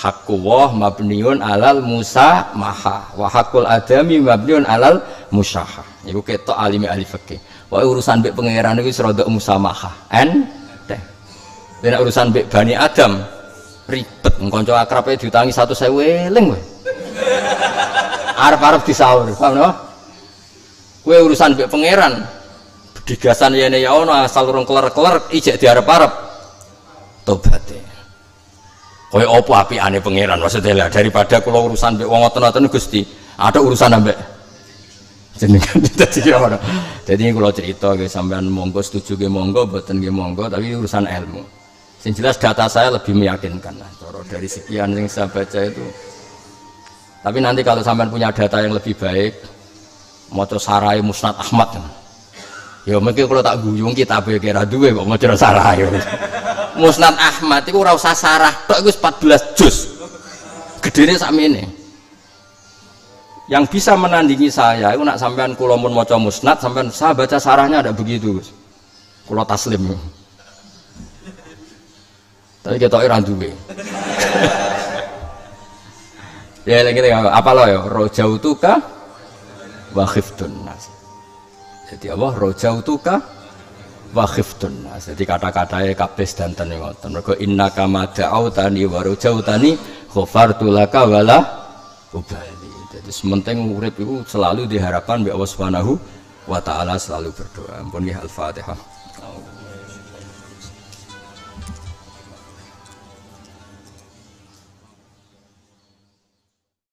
Hakku wah mabniun alal musa maha wa hakul adami mabniun alal musyaha. Iku ketok alimi ahli fikih. Wae urusan mbek pangeran iku wis rada musamaha. Enteng. Nek urusan mbek Bani Adam ribet, kanca akrabe diutangi 100.000 eling kowe. Arep-arep disaur, paham no? Kowe urusan mbek pangeran digasan yene ya ono asal urung keler-keler ijek diarep-arep tobaté. Kaya apa apikane pangeran maksudnya lah, daripada kula urusan mbek wong ngoten-ngoten Gusti, ada urusan ambek jenengan dadi ora. Dadi kula cerita nggih sampean monggo setuju nggih monggo, mboten nggih monggo, tapi urusan ilmu. Sing jelas data saya lebih meyakinkan lah dari sekian yang saya baca itu. Tapi nanti kalau sampean punya data yang lebih baik, maca sarai Musnad Ahmad. Ya mungkin kalau tak guyung kitabe kira duwe kok maca sarai. Musnad Ahmad itu ora usah sarah tok iku 14 juz. Gedene sakmene. Yang bisa menandingi saya itu nak sampean kula mun maca musnad sampean saya baca sarahnya ada begitu Gus. Kula taslim. Tapi ketoke ra duwe. Ya lagi apa lo ya rojautuka wa khiftun nas. Jadi apa rojautuka wa khiftun nas. Jadi kata-katanya kabeh sedanten ngoten. Mergo innaka ma da'autani wa rojautani ghafartu laka wala ubali. Jadi sementing urip itu selalu diharapkan oleh Allah Subhanahu wa taala selalu berdoa. Ampun nggih Al-Fatihah.